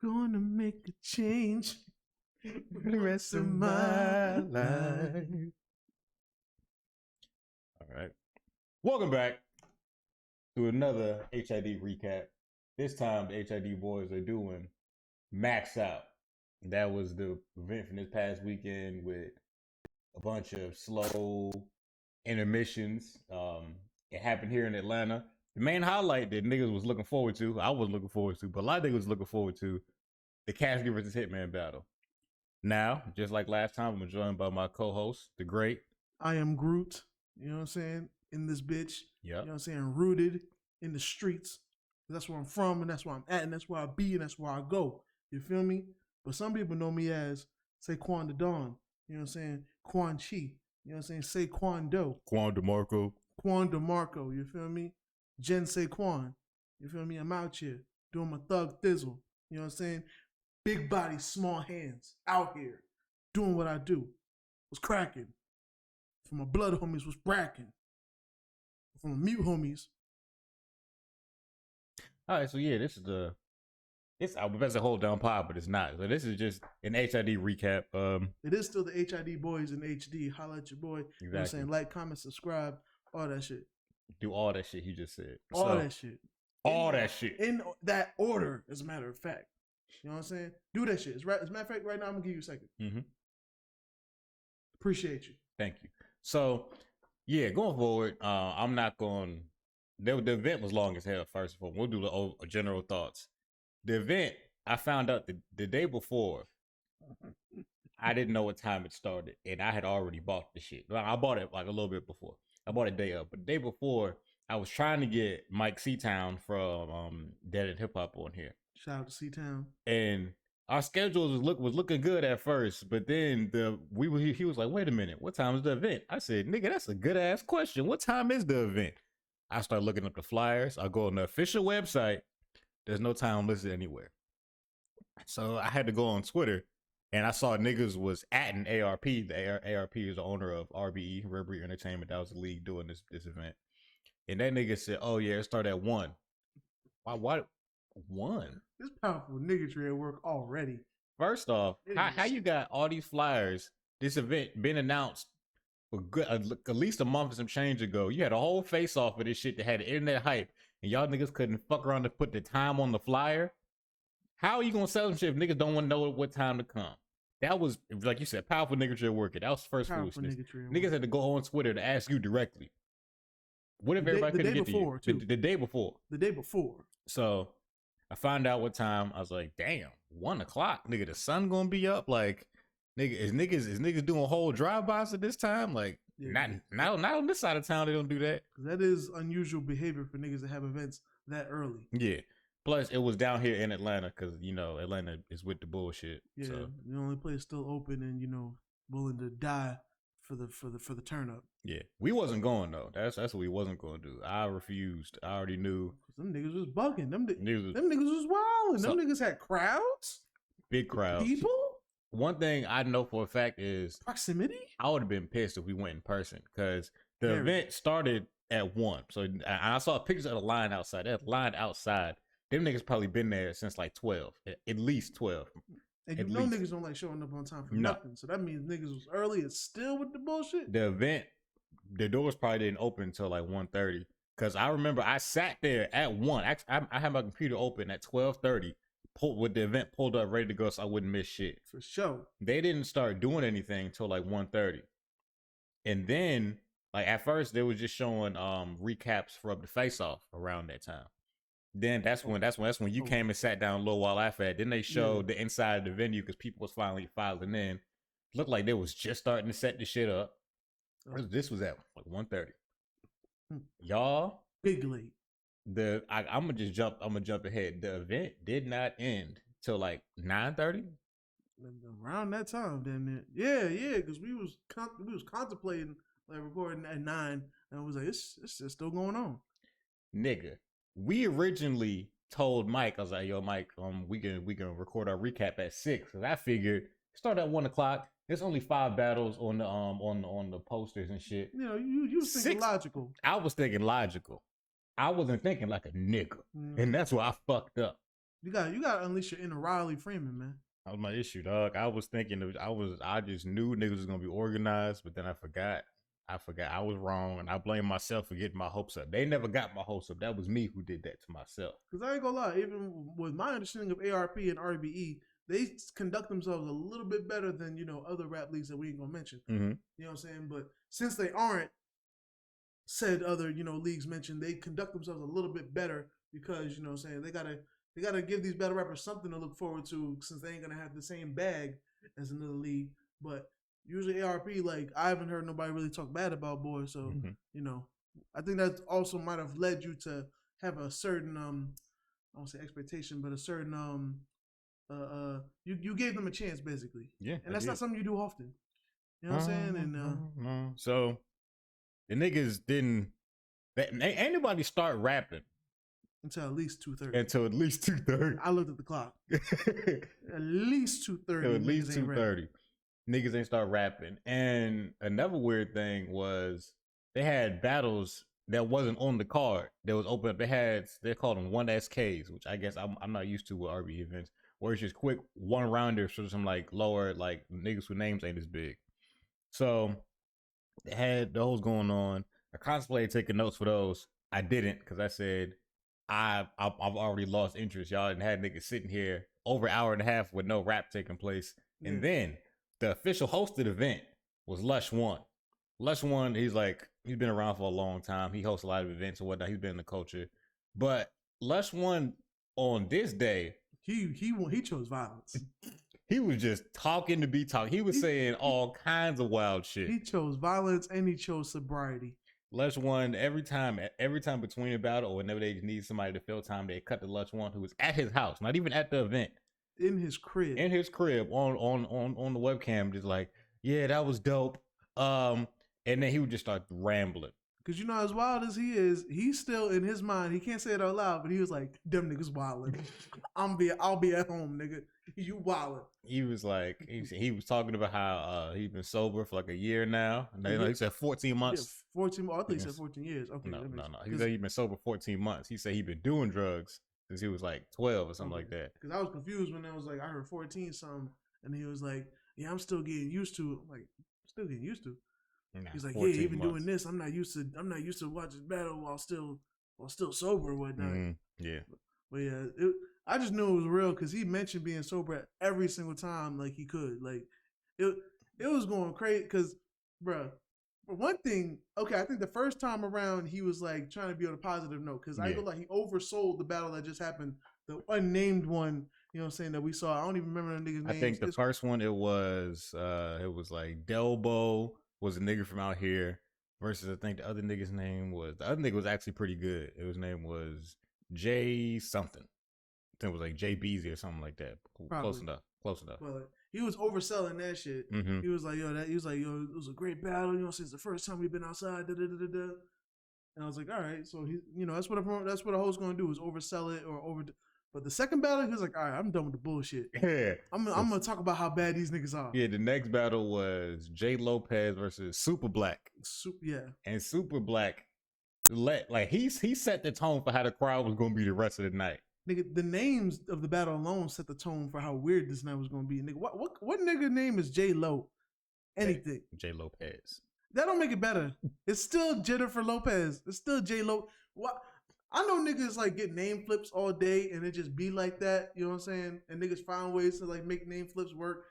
Gonna make a change for the rest of my life. All right. Welcome back to another HID recap. This time, the HID Boyz are doing Max Out. That was the event from this past weekend with a bunch of slow intermissions. It happened here in Atlanta. The main highlight that niggas was looking forward to, I was looking forward to, but a lot of niggas was looking forward to, the Cassidy versus Hitman battle. Now, just like last time, I'm joined by my co-host, the great. I am Groot, you know what I'm saying, in this bitch. Yep. You know what I'm saying, rooted in the streets. That's where I'm from, and that's where I'm at, and that's where I be, and that's where I go. You feel me? But some people know me as, say, Quan the Dawn. You know what I'm saying? Quan Chi. You know what I'm saying? Say Quan Do. Quan DeMarco. Quan DeMarco, you feel me? Jen say Quan. You feel me? I'm out here doing my thug thizzle. You know what I'm saying? Big body, small hands, out here, doing what I do. Was cracking. For my blood homies was bracking. For my mute homies. All right, so yeah, this is I was about to hold down pod, but it's not. So this is just an HID recap. It is still the HID Boyz in HD. Holla at your boy. Exactly. You know what I'm saying? Like, comment, subscribe, all that shit. Do all that shit he just said. All that shit. All that shit. In that order, as a matter of fact. You know what I'm saying? Do that shit. As a matter of fact, right now, I'm going to give you a second. Mm-hmm. Appreciate you. Thank you. So, yeah, going forward, I'm not going... The event was long as hell, first of all. We'll do the general thoughts. The event, I found out the day before, I didn't know what time it started, and I had already bought the shit. I bought it like a little bit before. I bought it day up. But the day before, I was trying to get Mike Seatown from Dead End Hip Hop on here. Shout out to Seatown. And our schedule was looking good at first, but then he was like, wait a minute, what time is the event? I said, nigga, that's a good ass question. What time is the event? I start looking up the flyers. I go on the official website. There's no time listed anywhere. So I had to go on Twitter, and I saw niggas was atting ARP. The ARP is the owner of RBE, RBE Entertainment. That was the league doing this event. And that nigga said, oh yeah, it started at 1. Why 1? This powerful niggatry at work already. First off, how you got all these flyers, this event been announced for good, at least a month and some change ago. You had a whole face off of this shit that had the internet hype, and y'all niggas couldn't fuck around to put the time on the flyer. How are you gonna sell them shit if niggas don't want to know what time to come? That was, like you said, powerful niggatry at work. That was first foolishness. Niggas had to go on Twitter to ask you directly. What if everybody couldn't get to you? The day before. The day before. So I found out what time. I was like, damn, 1 o'clock, nigga. The sun gonna be up. Like, nigga, is niggas doing whole drive-bys at this time? Like, yeah. not on this side of town. They don't do that. That is unusual behavior for niggas that have events that early. Yeah. Plus, it was down here in Atlanta because Atlanta is with the bullshit. Yeah, so. The only place still open and willing to die for the turn up. Yeah, we wasn't going though. That's what we wasn't going to do. I refused. I already knew. Them niggas was bugging. Them niggas was wilding. Them niggas had crowds. Big crowds. People. One thing I know for a fact is proximity. I would have been pissed if we went in person because the event started at 1. So I saw pictures of the line outside. That line outside. Them niggas probably been there since like 12, at least 12. And niggas don't like showing up on time for nothing. So that means niggas was early and still with the bullshit. The event, the doors probably didn't open until like 1:30. Because I remember I sat there at 1. I had my computer open at 12:30. With the event pulled up, ready to go, so I wouldn't miss shit. For sure. They didn't start doing anything until like 1:30. And then, like at first, they was just showing recaps from the face-off around that time. Then that's when you came and sat down a little while after that. Then they showed the inside of the venue because people was finally filing in. Looked like they was just starting to set the shit up. This was at like 1:30. Y'all, big late. I'm gonna jump ahead. The event did not end till like 9:30. Around that time, then yeah, because we was contemplating like recording at 9, and I was like, it's still going on, nigga. We originally told Mike, I was like, yo, Mike, we can record our recap at 6. Because I figured start at 1 o'clock. There's only 5 battles on the posters and shit. You was thinking logical. I was thinking logical. I wasn't thinking like a nigga. And that's why I fucked up. You got to unleash your inner Riley Freeman, man. That was my issue, dog. I was thinking I just knew niggas was gonna be organized, but then I forgot. I was wrong, and I blame myself for getting my hopes up. They never got my hopes up. That was me who did that to myself. Because I ain't gonna lie, even with my understanding of ARP and RBE, they conduct themselves a little bit better than, you know, other rap leagues that we ain't gonna mention. Mm-hmm. You know what I'm saying? But since they aren't said other, you know, leagues mentioned, they conduct themselves a little bit better because, you know what I'm saying, they gotta give these battle rappers something to look forward to since they ain't gonna have the same bag as another league. But usually ARP, like, I haven't heard nobody really talk bad about Boyz, so you know, I think that also might have led you to have a certain I won't say expectation, but a certain you gave them a chance basically. Yeah. And that's not something you do often. You know what I'm saying? And so the niggas didn't anybody start rapping until at least 2:30. Until at least 2:30. I looked at the clock. At least 2:30. At least 2:30. Niggas ain't start rapping. And another weird thing was they had battles that wasn't on the card. That was open up. They called them 1SKs, which I guess I'm not used to with RBE events, where it's just quick one rounders for some like lower like niggas whose names ain't as big. So they had those going on. I contemplated taking notes for those. I didn't because I said I've already lost interest. Y'all didn't have niggas sitting here over an hour and a half with no rap taking place. Yeah. And then the official hosted event was Lush One. Lush One, he's been around for a long time. He hosts a lot of events and whatnot. He's been in the culture. But Lush One on this day, he chose violence. He was just talking to be talking. He was saying all kinds of wild shit. He chose violence and he chose sobriety. Lush One, every time between a battle or whenever they need somebody to fill time, they cut to Lush One, who was at his house, not even at the event. In his crib on the webcam, just like, yeah, that was dope. And then he would just start rambling. Cause you know, as wild as he is, he's still in his mind. He can't say it out loud, but he was like, "Them niggas wildin'. I'll be at home, nigga. You wildin'." He was like, he was talking about how he's been sober for like a year now. And he said 14 months. Yeah, 14. I think he said 14 years. Okay, no. He said he's been sober 14 months. He said he'd been doing drugs since he was like 12 or something like that. Because I was confused when I was like, I heard 14 something, and he was like, "Yeah, I'm still getting used to it." I'm like, still getting used to it. Nah, he's like, "Yeah, even months. Doing this, I'm not used to watching battle while still sober or whatnot." Yeah. But yeah, I just knew it was real because he mentioned being sober every single time like he could. Like it was going crazy because, bruh, for one thing, okay, I think the first time around he was like trying to be on a positive note because I feel like he oversold the battle that just happened, the unnamed one. You know what I'm saying, that we saw. I don't even remember the niggas' names. I think the first one it was like Delbo was a nigga from out here versus I think the other nigga's name was actually pretty good. His name was Jay something. I think it was like Jay Beezy or something like that. Probably. Close enough. Well, he was overselling that shit. Mm-hmm. He was like, yo, it was a great battle, you know, since the first time we've been outside, And I was like, all right, so he, you know, that's what a host's gonna do is oversell it or over. But the second battle, he was like, all right, I'm done with the bullshit. Yeah. I'm gonna talk about how bad these niggas are. Yeah, the next battle was J Lopez versus Super Black. Yeah. And Super Black he set the tone for how the crowd was gonna be the rest of the night. Nigga, the names of the battle alone set the tone for how weird this night was gonna be. Nigga, what nigga name is J Lo? Anything. J Lopez. That don't make it better. It's still Jennifer Lopez. It's still J Lo. What? I know niggas like get name flips all day and it just be like that. You know what I'm saying? And niggas find ways to like make name flips work.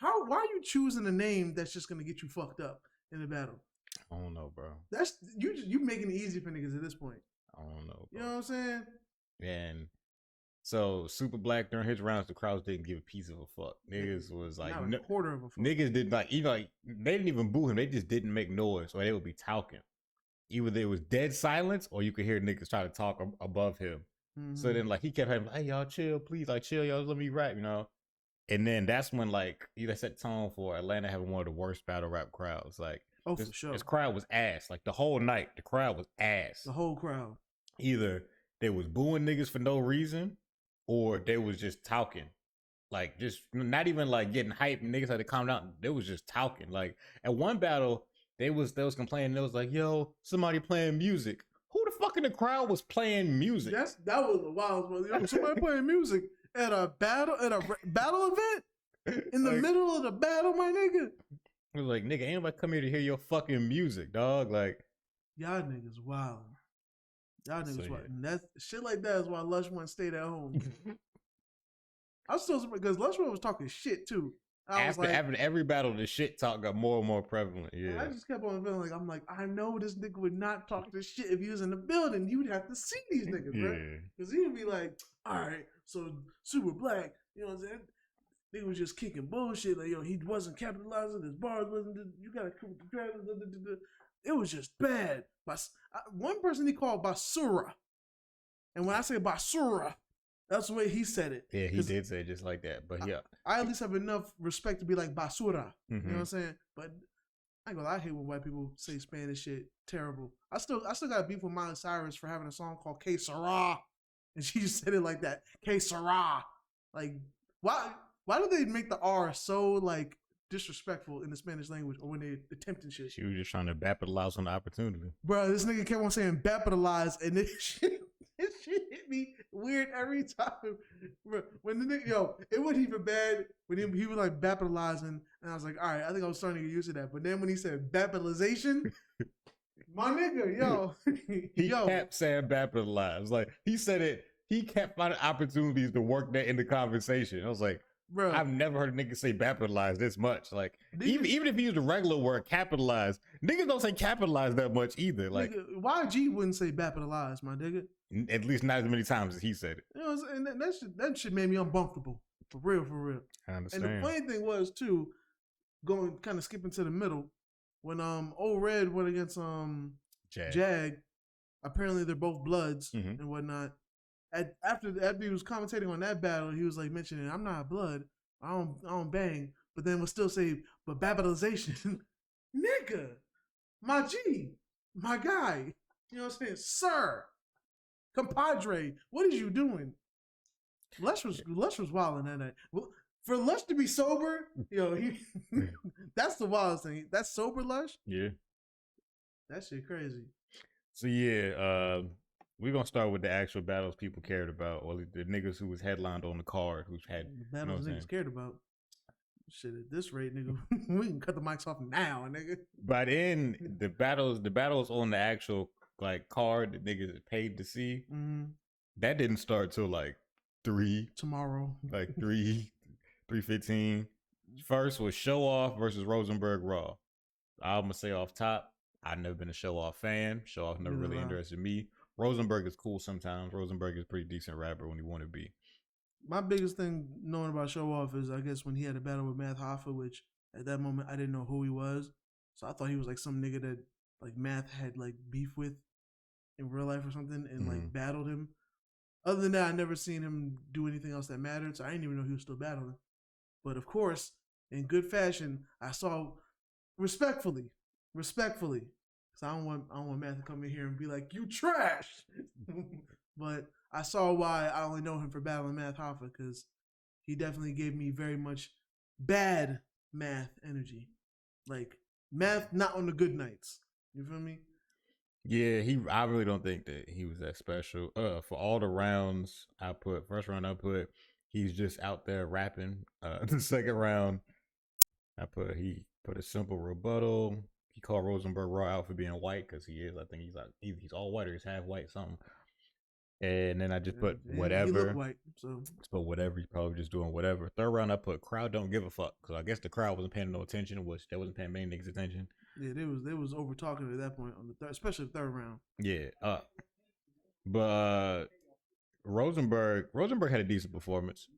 Why are you choosing a name that's just gonna get you fucked up in the battle? I don't know, bro. That's you making it easy for niggas at this point. I don't know, bro. You know what I'm saying? And so Super Black during his rounds, the crowds didn't give a piece of a fuck. Niggas was like not a quarter of a fuck. Niggas did like even like they didn't even boo him. They just didn't make noise, or they would be talking. Either there was dead silence, or you could hear niggas try to talk above him. Mm-hmm. So then like he kept having, hey y'all chill, please, like chill, y'all let me rap, you know. And then that's when like either set tone for Atlanta having one of the worst battle rap crowds. Like for sure, this crowd was ass. Like the whole night, the crowd was ass. The whole crowd. Either they was booing niggas for no reason, or they was just talking. Like just not even like getting hyped. And niggas had to calm down. They was just talking. Like at one battle, they was complaining. They was like, yo, somebody playing music. Who the fuck in the crowd was playing music? That was the wildest one. Yo, somebody playing music at a battle event in the middle of the battle, my nigga. It was like, nigga, ain't nobody come here to hear your fucking music, dog. Like, y'all niggas wild. Y'all niggas So, wild. yeah. And that shit like that is why Lush one stayed at home. I was still surprised because Lush one was talking shit too. after every battle, the shit talk got more and more prevalent. Yeah, I just kept on feeling like I know this nigga would not talk this shit if he was in the building. You would have to see these niggas, yeah. bro. Because he would be like, all right, so Super Black, you know what I'm saying? Nigga was just kicking bullshit. Like, yo, he wasn't capitalizing. His bars wasn't. You gotta. It was just bad. One person he called Basura, and when I say Basura, that's the way he said it. Yeah, he did say it just like that. But yeah, I at least have enough respect to be like Basura. You know what I'm saying? But I ain't gonna lie, I hate when white people say Spanish shit. Terrible. I still got beef with Miley Cyrus for having a song called Que Sera, and she just said it like that. Que Sera. Like, why do they make the R so like disrespectful in the Spanish language or when they attempting shit? She was just trying to capitalize on the opportunity. Bro, this nigga kept on saying "bapitalize" and this shit hit me weird every time. Bro, when the nigga, it wasn't even bad when he was like "bapitalizing," and I was like, all right, I think I was starting to get used to that. But then when he said "bapitalization," my nigga, he kept saying "bapitalize." Like he said it. He kept finding opportunities to work that in the conversation. I was like, bro, I've never heard a nigga say "bapitalize" this much. Like even if he used the regular word "capitalize," niggas don't say "capitalize" that much either. Like nigga, YG wouldn't say "bapitalize," my nigga. At least not as many times as he said it. You know, and that shit made me uncomfortable. For real. I understand. And the funny thing was too, going kind of skipping to the middle, when Old Red went against Jag, apparently they're both Bloods and whatnot. After he was commentating on that battle, he was like mentioning, "I'm not a Blood, I don't bang," but then we'll still say, "But baptization," nigga, my G, my guy, you know what I'm saying, sir, compadre, what is you doing? Lush was wilding that night. Well, for Lush to be sober, that's the wildest thing. That's sober Lush. Yeah, that shit crazy. So yeah, we're gonna start with the actual battles people cared about, or the niggas who was headlined on the card, who's had the battles niggas cared about. Shit, at this rate, nigga, we can cut the mics off now, nigga. By then, the battles on the actual like card that niggas paid to see, that didn't start till like 3 tomorrow, like 3:15. First was Show Off versus Rosenberg Raw. I'm gonna say off top, I've never been a Show Off fan. Show Off never really interested me. Rosenberg is cool sometimes. Rosenberg is a pretty decent rapper when he want to be. My biggest thing knowing about Show Off is, I guess, when he had a battle with Math Hoffa, which at that moment I didn't know who he was. So I thought he was like some nigga that like Math had like beef with in real life or something and like battled him. Other than that, I never seen him do anything else that mattered. So I didn't even know he was still battling. But of course, in good fashion, I saw respectfully. So I don't want Math to come in here and be like, "You trash." But I saw why I only know him for battling Math Hoffa, because he definitely gave me very much bad Math energy. Like Math not on the good nights. You feel me? Yeah, I really don't think that he was that special. For all the rounds first round I put, he's just out there rapping. The second round, he put a simple rebuttal. He called Rosenberg Raw out for being white because he is. I think he's all white or he's half white, something. And then I just put whatever. He looked white, so just put whatever. He's probably just doing whatever. Third round, I put crowd don't give a fuck, because I guess the crowd wasn't paying no attention, which they wasn't paying many niggas attention. Yeah, they was over talking at that point on the third, especially the third round. Yeah, but Rosenberg had a decent performance.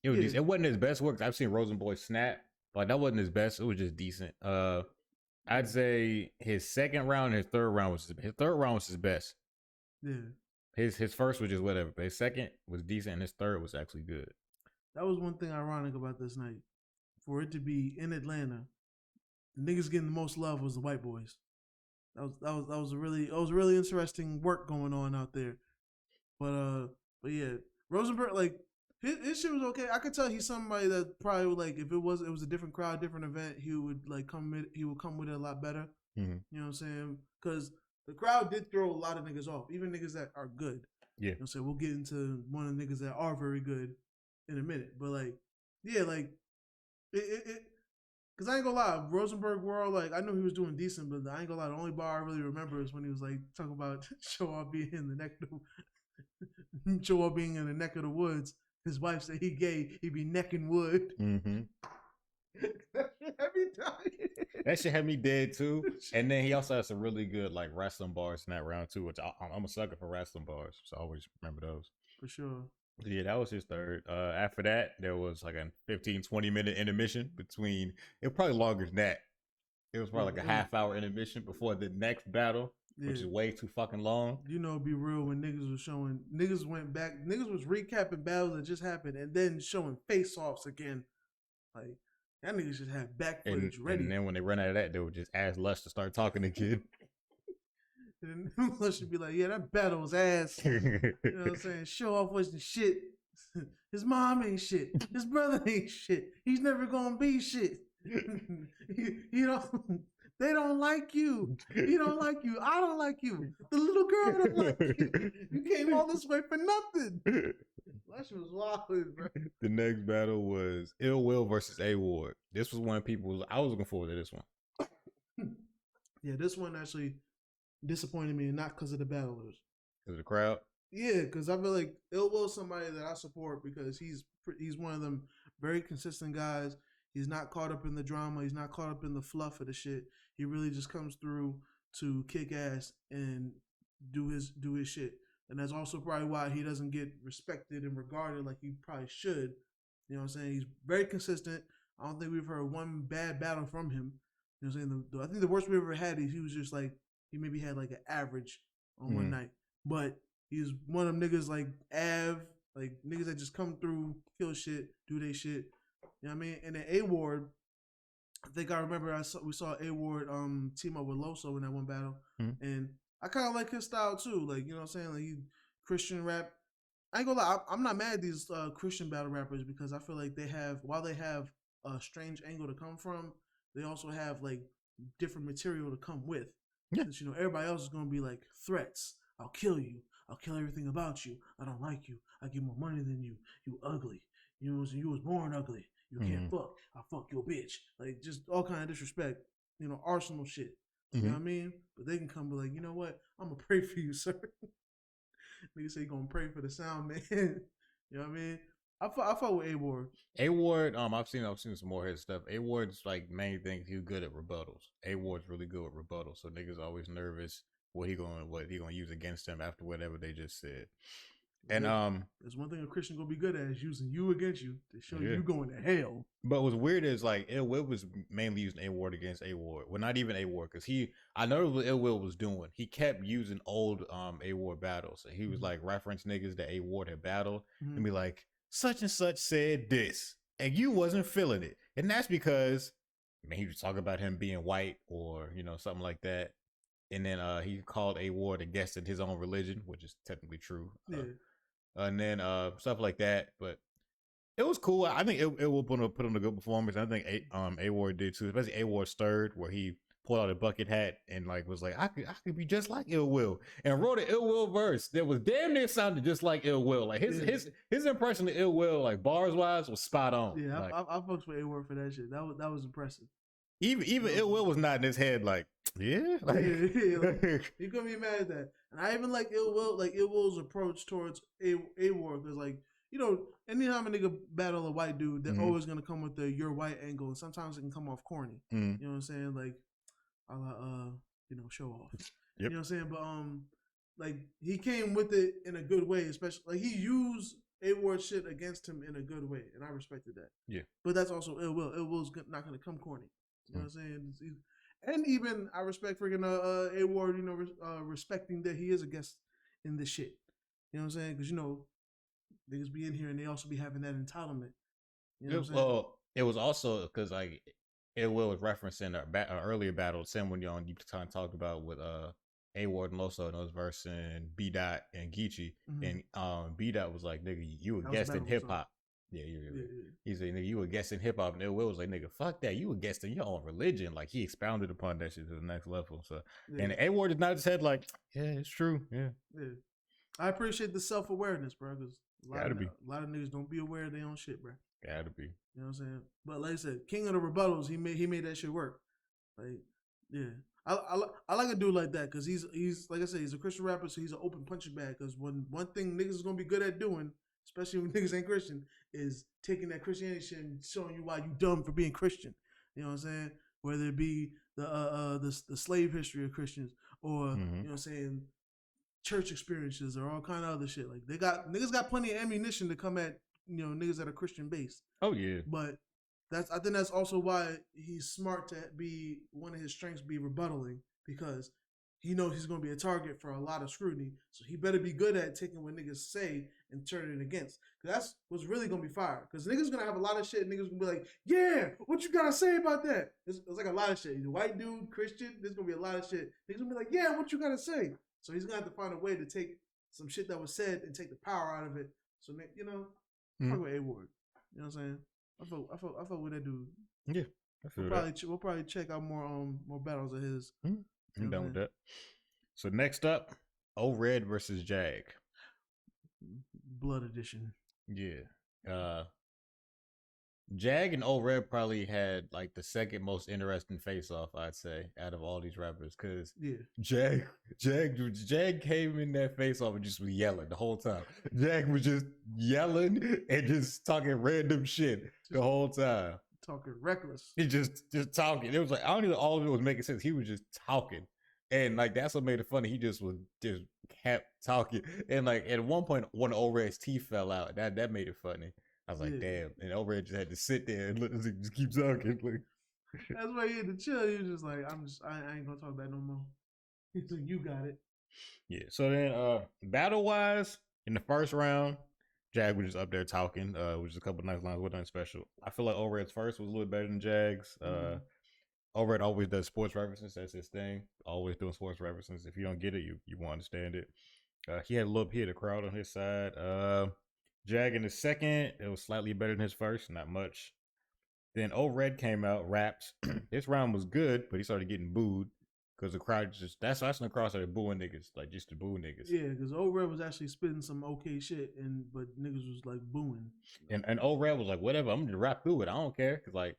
It was decent. It wasn't his best work. I've seen Rosenboy snap, but that wasn't his best. It was just decent. I'd say his second round and his third round was his best. Yeah. His first was just whatever, but his second was decent and his third was actually good. That was one thing ironic about this night. For it to be in Atlanta, the niggas getting the most love was the white boys. That was really interesting work going on out there. But yeah, Rosenberg, like his shit was okay. I could tell he's somebody that probably would, like, if it was a different crowd, different event, he would come with it a lot better. Mm-hmm. You know what I'm saying? Because the crowd did throw a lot of niggas off, even niggas that are good. Yeah. You know, so we'll get into one of the niggas that are very good in a minute. But like, yeah, like it because I ain't gonna lie, Rosenberg World, like I knew he was doing decent, but I ain't gonna lie, the only bar I really remember is when he was like talking about show off being in the neck of the show off being in the neck of the woods. His wife said he gay, he be necking wood. Mm-hmm. That shit had me dying. That shit had me dead too. And then he also has some really good like wrestling bars in that round too, which I'm a sucker for wrestling bars, so I always remember those. For sure. Yeah, that was his third. After that, there was like a 15-20 minute intermission between. It was probably longer than that. It was probably like a half-hour intermission before the next battle, which is way too fucking long. You know, be real when niggas was showing. Niggas went back. Niggas was recapping battles that just happened and then showing face-offs again. Like that niggas just had back footage ready. And then when they run out of that, they would just ask Lush to start talking again. And Lush would be like, "Yeah, that battle was ass." You know what I'm saying? Show off wasn't shit. His mom ain't shit. His brother ain't shit. He's never gonna be shit. You know, they don't like you. He don't like you. I don't like you. The little girl don't like you. You came all this way for nothing. That shit was wild, bro. The next battle was Ill Will versus A Ward. This was one people I was looking forward to this one. Yeah, this one actually disappointed me, and not because of the battlers. Because of the crowd? Yeah, because I feel like Ill Will's somebody that I support because he's one of them very consistent guys. He's not caught up in the drama. He's not caught up in the fluff of the shit. He really just comes through to kick ass and do his shit. And that's also probably why he doesn't get respected and regarded like he probably should. You know what I'm saying? He's very consistent. I don't think we've heard one bad battle from him. You know what I'm saying? I think the worst we ever had is he was just like, he maybe had like an average on one night. But he's one of them niggas like Av, like niggas that just come through, kill shit, do they shit. You know what I mean? And then A Ward, I think I remember we saw A Ward team up with Loso in that one battle. And I kind of like his style too. Like, you know what I'm saying? Like he Christian rap. I ain't gonna lie, I'm not mad at these Christian battle rappers because I feel like while they have a strange angle to come from, they also have like different material to come with. Yeah. Since, you know, everybody else is gonna be like threats. I'll kill you. I'll kill everything about you. I don't like you. I get more money than you. You ugly. You know, you was born ugly. You can't fuck. I'll fuck your bitch. Like, just all kind of disrespect. You know, arsenal shit. You know what I mean? But they can come be like, you know what? I'm going to pray for you, sir. Nigga say you going to pray for the sound, man. You know what I mean? I fuck with A Ward. A Ward, I've seen some more of his stuff. A Ward's like main thing, he's good at rebuttals. A Ward's really good at rebuttals. So niggas always nervous what he gonna use against them after whatever they just said. And there's one thing a Christian gonna be good at is using you against you to show you going to hell. But what's weird is like Ill Will was mainly using A Ward against A Ward. Well, not even A Ward, because I know what Ill Will was doing. He kept using old A Ward battles. So he was like reference niggas that A Ward had battled and be like, such and such said this, and you wasn't feeling it. And that's because he was talking about him being white or, you know, something like that. And then he called A Ward a guest in his own religion, which is technically true. And then stuff like that. But it was cool. I think it will put on a good performance. I think A Ward did too, especially A Ward's third, where he pulled out a bucket hat and like was like, I could be just like Ill Will, and wrote an Ill Will verse that was damn near sounded just like Ill Will. Like his impression of Ill Will, like bars wise, was spot on. Yeah, like, I fucks with A Ward for that shit. That was impressive. Even Ill Will was not in his head like, yeah. Like, like, you couldn't be mad at that. And I even like Ill Will's approach towards A Ward, because like, you know, anytime a nigga battle a white dude, they're always gonna come with the you're white angle, and sometimes it can come off corny. You know what I'm saying? Like, you know, show off. You know what I'm saying? But like he came with it in a good way, especially like he used A Ward shit against him in a good way, and I respected that. Yeah. But that's also Ill Will. Ill Will's not gonna come corny. You know what I'm saying? And even I respect freaking A Ward, you know, respecting that he is a guest in this shit. You know what I'm saying? Because, you know, niggas be in here and they also be having that entitlement. You know what I'm saying? Well, it was also because like Ill Will was referencing an earlier battle, same one you kind of talked about with A Ward and Loso, and it was versing B Dot and Geechee, and B Dot was like, nigga, you a guest in hip hop. Yeah, He said, nigga, you were guessing hip hop, and Ill Will was like, nigga, fuck that. You were guessing your own religion. Like, he expounded upon that shit to the next level. So, and A-Ward is not just said like, yeah, it's true. Yeah. I appreciate the self-awareness, bro, because a lot of niggas don't be aware of their own shit, bro. Gotta be. You know what I'm saying? But like I said, king of the rebuttals, he made that shit work. Like, yeah. I like a dude like that because he's like I said, he's a Christian rapper, so he's an open punching bag. Because one thing niggas is gonna be good at doing, especially when niggas ain't Christian, is taking that Christianity shit and showing you why you dumb for being Christian. You know what I'm saying? Whether it be the slave history of Christians or you know what I'm saying, church experiences or all kind of other shit. Like niggas got plenty of ammunition to come at, you know, niggas that are Christian based. Oh yeah. But I think that's also why he's smart to be, one of his strengths be rebuttaling, because he knows he's gonna be a target for a lot of scrutiny. So he better be good at taking what niggas say and turning it against. Cause that's what's really gonna be fire. Cause niggas gonna have a lot of shit. Niggas gonna be like, yeah, what you gotta say about that? It's like a lot of shit. He's a white dude, Christian. There's gonna be a lot of shit. Niggas gonna be like, yeah, what you gotta say? So he's gonna have to find a way to take some shit that was said and take the power out of it. So, you know, fuck with A-Ward. You know what I'm saying? I felt with that dude. Yeah, I feel we'll probably check out more battles of his. I'm down with that. So next up, O-Red versus Jag. Blood edition. Yeah. Jag and O-Red probably had like the second most interesting face off, I'd say, out of all these rappers. Cause Jag came in that face off and just was yelling the whole time. Jag was just yelling and just talking random shit the whole time. Talking reckless. He just talking. It was like, I don't even all of it was making sense. He was just talking. And like that's what made it funny. He just kept talking. And like at one point one of O-Red's teeth fell out. That made it funny. I was like, damn. And O-Red just had to sit there and just keep talking. Like, that's why he had to chill. He was just like, I ain't gonna talk about it no more. He's like, you got it. Yeah. So then battle wise, in the first round, Jag was just up there talking, with just a couple nice lines, nothing special. I feel like O-Red's first was a little better than Jag's. O-Red always does sports references. That's his thing. Always doing sports references. If you don't get it, you won't understand it. He had a crowd on his side. Jag in the second, it was slightly better than his first, not much. Then O-Red came out, rapped. His round was good, but he started getting booed because the crowd that's when the crowd started booing niggas, like just to boo niggas. Yeah, because O-Red was actually spitting some okay shit, but niggas was like booing. And O-Red was like, whatever, I'm gonna rap through it. I don't care, cause like,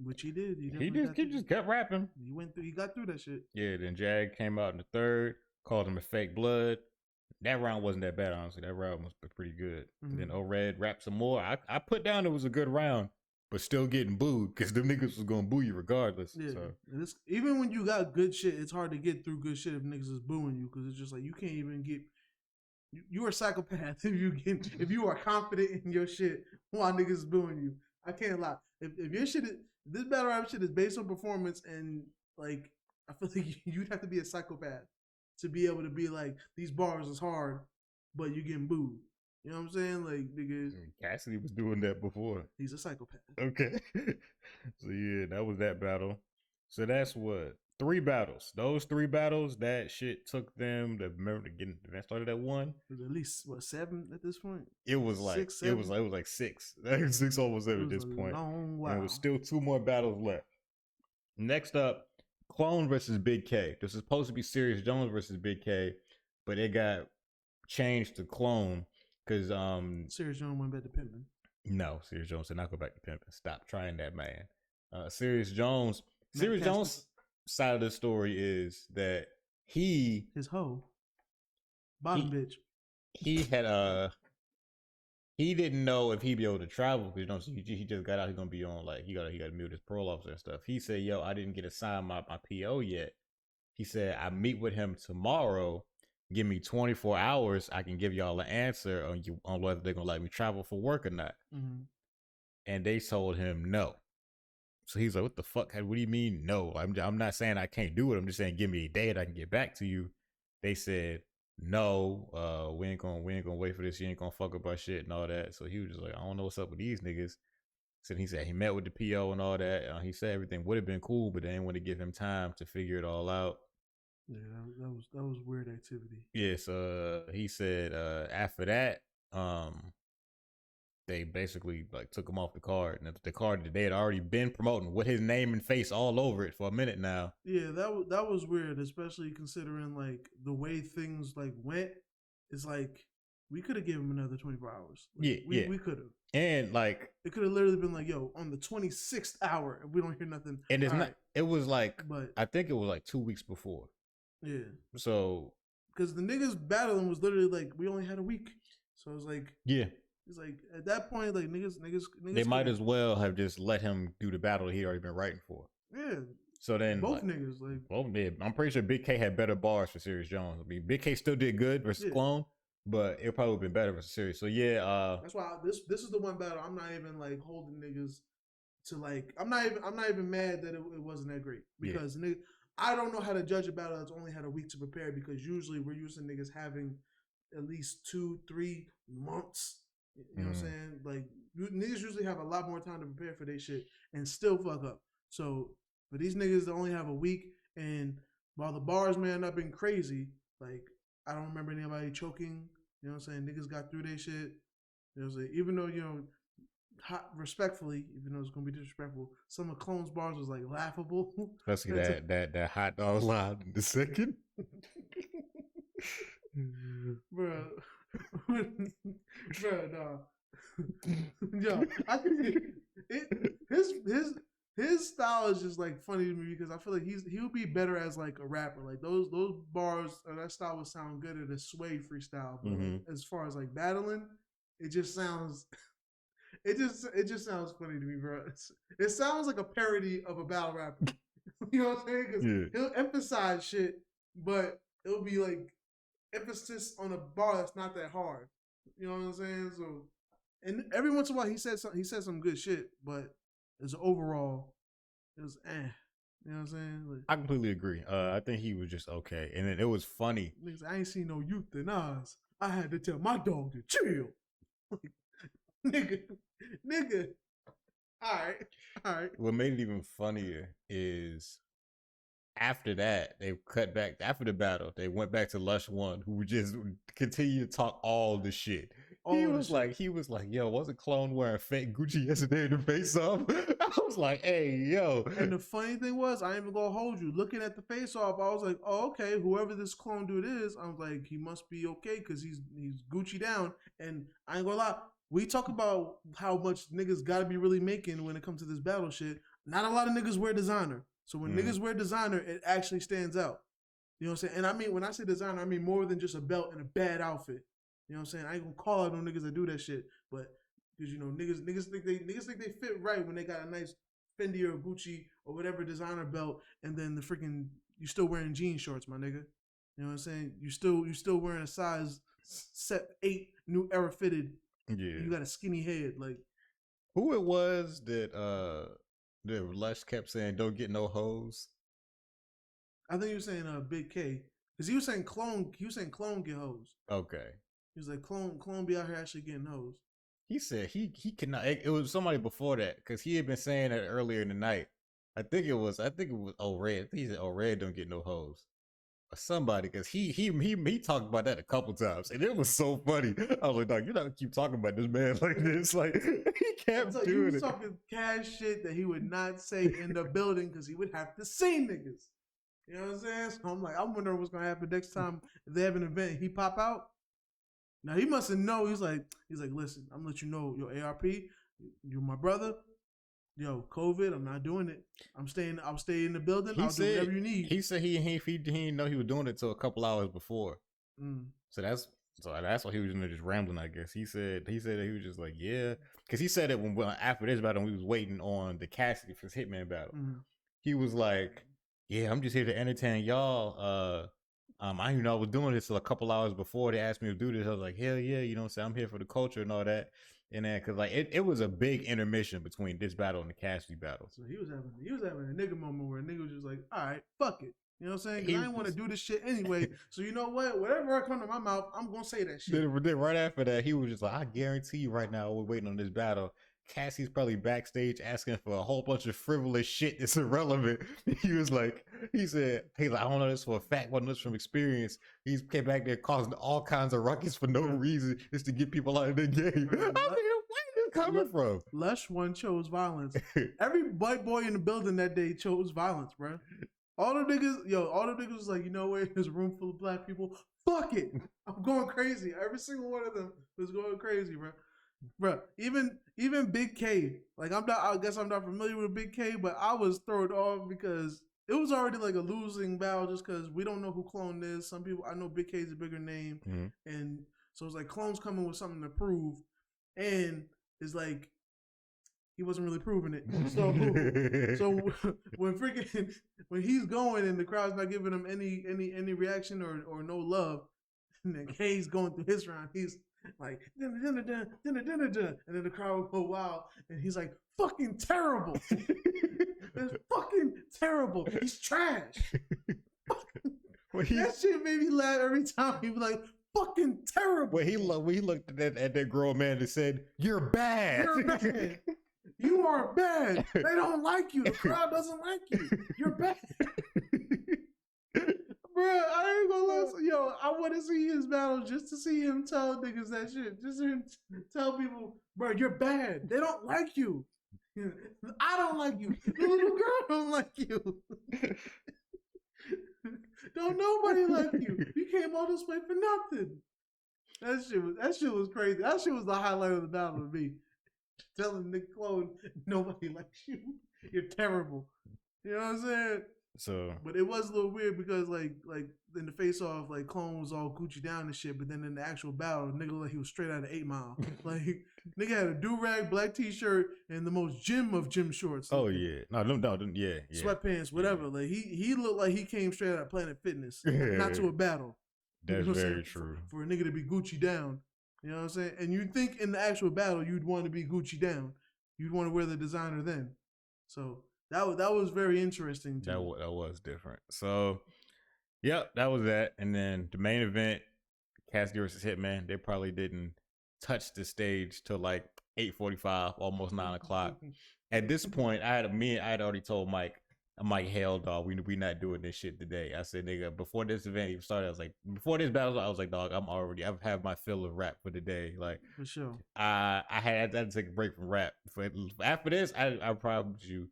which he did. He just kept rapping. He got through that shit. Yeah. Then Jag came out in the third, called him a fake blood. That round wasn't that bad, honestly. That round was pretty good. And then O-Red rapped some more. I put down it was a good round, but still getting booed because them niggas was gonna boo you regardless. Yeah. So. Even when you got good shit, it's hard to get through good shit if niggas is booing you, because it's just like you can't even get. You are a psychopath if you are confident in your shit while niggas is booing you. I can't lie. If your shit this battle rap shit is based on performance, and like I feel like you'd have to be a psychopath to be able to be like, these bars is hard, but you getting booed. You know what I'm saying? Like, niggas. Cassidy was doing that before. He's a psychopath. Okay. So yeah, that was that battle. So that's what? 3 battles. Those 3 battles, that shit took them to remember to get the event started at 1. It was at least 7 at this point. It was like 6, 7? It was like 6. 6 almost 7 at this point. Long while. And there was still 2 more battles left. Next up, Clone versus Big K. This is supposed to be Serious Jones versus Big K, but it got changed to Clone because Serious Jones went back to pimping. No, Serious Jones did not go back to pimping. Stop trying that, man. Serious Jones side of the story is that his hoe bottom bitch. He had he didn't know if he'd be able to travel because he just got out. He's gonna be on like he got to meet with his parole officer and stuff. He said, "Yo, I didn't get assigned my PO yet." He said, "I meet with him tomorrow. Give me 24 hours. I can give y'all an answer on whether they're gonna let me travel for work or not." And they told him no. So he's like, "What the fuck? What do you mean no? I'm not saying I can't do it. I'm just saying give me a day and I can get back to you." They said, "No, we ain't gonna wait for this. You ain't gonna fuck up our shit and all that." So he was just like, "I don't know what's up with these niggas." So he said he met with the PO and all that. He said everything would have been cool, but they didn't want to give him time to figure it all out. Yeah, that was weird activity. Yeah, so he said after that, they basically like took him off the card, and the card that they had already been promoting with his name and face all over it for a minute now. Yeah, that was weird, especially considering like the way things like went. It's like we could have given him another 24 hours. Like, we could have. And like it could have literally been like, yo, on the 26th hour, if we don't hear nothing. And it's not. Right. It was like, but I think it was like 2 weeks before. Yeah. So because the niggas battling was literally like we only had a week, so it was like yeah. It's like at that point, like niggas. They might as well have just let him do the battle he already been writing for. Yeah. So then both niggas like both did. I'm pretty sure Big K had better bars for Serious Jones. I mean, Big K still did good versus Clone, but it probably would have been better versus Serious. So yeah, that's why this is the one battle I'm not even like holding niggas to like. I'm not even mad that it wasn't that great because I don't know how to judge a battle that's only had a week to prepare because usually we're used to niggas having at least 2-3 months. You know what I'm saying? Like niggas usually have a lot more time to prepare for their shit and still fuck up. So for these niggas that only have a week, and while the bars may end up being crazy, like I don't remember anybody choking. You know what I'm saying? Niggas got through their shit. You know what I'm saying? Even though respectfully, even though it's gonna be disrespectful, some of Clone's bars was like laughable. Especially that hot dog line in the second. Bro, no. Yo, I think his style is just like funny to me because I feel like he would be better as like a rapper. Like those bars or that style would sound good in a Sway freestyle. But as far as like battling, it just sounds funny to me, bro. It sounds like a parody of a battle rapper. You know what I'm saying? Because he'll emphasize shit, but it'll be like emphasis on a bar that's not that hard. You know what I'm saying? So, and every once in a while he said some good shit, but as overall, it was You know what I'm saying? Like, I completely agree. I think he was just okay, and then it was funny. Niggas, I ain't seen no youth in Oz. I had to tell my dog to chill. nigga. All right. What made it even funnier is after that, they cut back after the battle. They went back to Lush One, who would just continue to talk all the shit. He was like, yo, wasn't Clone wearing fake Gucci yesterday in the face off? I was like, hey, yo. And the funny thing was, I ain't even gonna hold you. Looking at the face off, I was like, oh, okay, whoever this Clone dude is, I was like, he must be okay because he's Gucci down. And I ain't gonna lie, we talk about how much niggas gotta be really making when it comes to this battle shit. Not a lot of niggas wear designer. So when niggas wear designer, it actually stands out. You know what I'm saying? And I mean, when I say designer, I mean more than just a belt and a bad outfit. You know what I'm saying? I ain't gonna call out no niggas that do that shit, but because niggas think they fit right when they got a nice Fendi or Gucci or whatever designer belt, and then the freaking you still wearing jean shorts, my nigga. You know what I'm saying? You still wearing a size set 8 new era fitted. Yeah. You got a skinny head, like who it was that the Lush kept saying don't get no hoes. I think he was saying Big K because he was saying Clone get hoes. Okay. He was like, Clone be out here actually getting hoes. He said he cannot. It was somebody before that because he had been saying that earlier in the night. I think it was Red. He said, Red don't get no hoes. Or somebody, because he talked about that a couple times, and it was so funny. I was like, dog, you don't keep talking about this man like this. Like he kept doing it. He was talking cash shit that he would not say in the building because he would have to see niggas. You know what I'm saying? So I'm like, I'm wondering what's gonna happen next time if they have an event. He pop out. Now he mustn't know. He's like, listen, I'm gonna let you know, yo, ARP, you're my brother. Yo, COVID, I'm not doing it. I'll stay in the building. I'll do whatever you need. He said he didn't know he was doing it till a couple hours before. So that's why he was just rambling, I guess. He said that he was just like, yeah, because he said it when after this battle, we was waiting on the Cassidy for his Hitman battle. He was like, yeah, I'm just here to entertain y'all. I didn't know I was doing this till a couple hours before they asked me to do this. I was like, hell yeah, you know what I'm saying? I'm here for the culture and all that. And then, cause like it was a big intermission between this battle and the Cassidy battle. So he was having a nigga moment where a nigga was just like, all right, fuck it. You know what I'm saying? Cause I didn't want to do this shit anyway. So you know what? Whatever I come to my mouth, I'm gonna say that shit. Then right after that, he was just like, I guarantee you right now, we're waiting on this battle. Cassie's probably backstage asking for a whole bunch of frivolous shit that's irrelevant. He said, I don't know this for a fact, wasn't this from experience. He came back there causing all kinds of ruckus for no reason, just to get people out of the game. I was like, wait a coming from? Lush one chose violence. Every white boy in the building that day chose violence, bro. All the niggas was like, you know what? There's a room full of black people. Fuck it. I'm going crazy. Every single one of them was going crazy, bro. Bro, even Big K, like I guess I'm not familiar with Big K, but I was thrown off because it was already like a losing battle just because we don't know who Clone is. Some people, I know Big K is a bigger name, and so it's like Clone's coming with something to prove, and it's like he wasn't really proving it. So when he's going and the crowd's not giving him any reaction or no love, and then K's going through his round, he's like, and then the crowd will go wild, and he's like, fucking terrible. It's fucking terrible. He's trash. That shit made me laugh every time. He was like, fucking terrible. When he looked at that grown man and said, "You're bad. You're bad. You are bad. They don't like you. The crowd doesn't like you. You're bad." Bro, I ain't gonna lie. Yo, I want to see his battle just to see him tell niggas that shit. Just to him tell people, bro, you're bad. They don't like you. I don't like you. The little girl don't like you. Don't nobody like you. You came all this way for nothing. That shit was crazy. That shit was the highlight of the battle to me. Telling Nick Clone, nobody likes you. You're terrible. You know what I'm saying? So, but it was a little weird because like in the face off, like Clone was all Gucci down and shit, but then in the actual battle, nigga looked like he was straight out of 8 Mile. Like nigga had a do-rag, black t-shirt, and the most gym of gym shorts. Oh yeah, yeah, sweatpants, whatever. Like he looked like he came straight out of Planet Fitness, not to a battle. That's very true. For a nigga to be Gucci down, you know what I'm saying? And you'd think in the actual battle you'd want to be Gucci down, you'd want to wear the designer then. So. That was very interesting. That was different. So, yep, that was that. And then the main event, Cassidy versus Hitman, they probably didn't touch the stage till like 8:45, almost 9 o'clock. At this point, I had already told Mike, I'm like, hell, dog, we not doing this shit today. I said, nigga, before this event even started, I was like, before this battle, I was like, dog, I've had my fill of rap for the day. Like, for sure. I had to take a break from rap. After this, I promise you.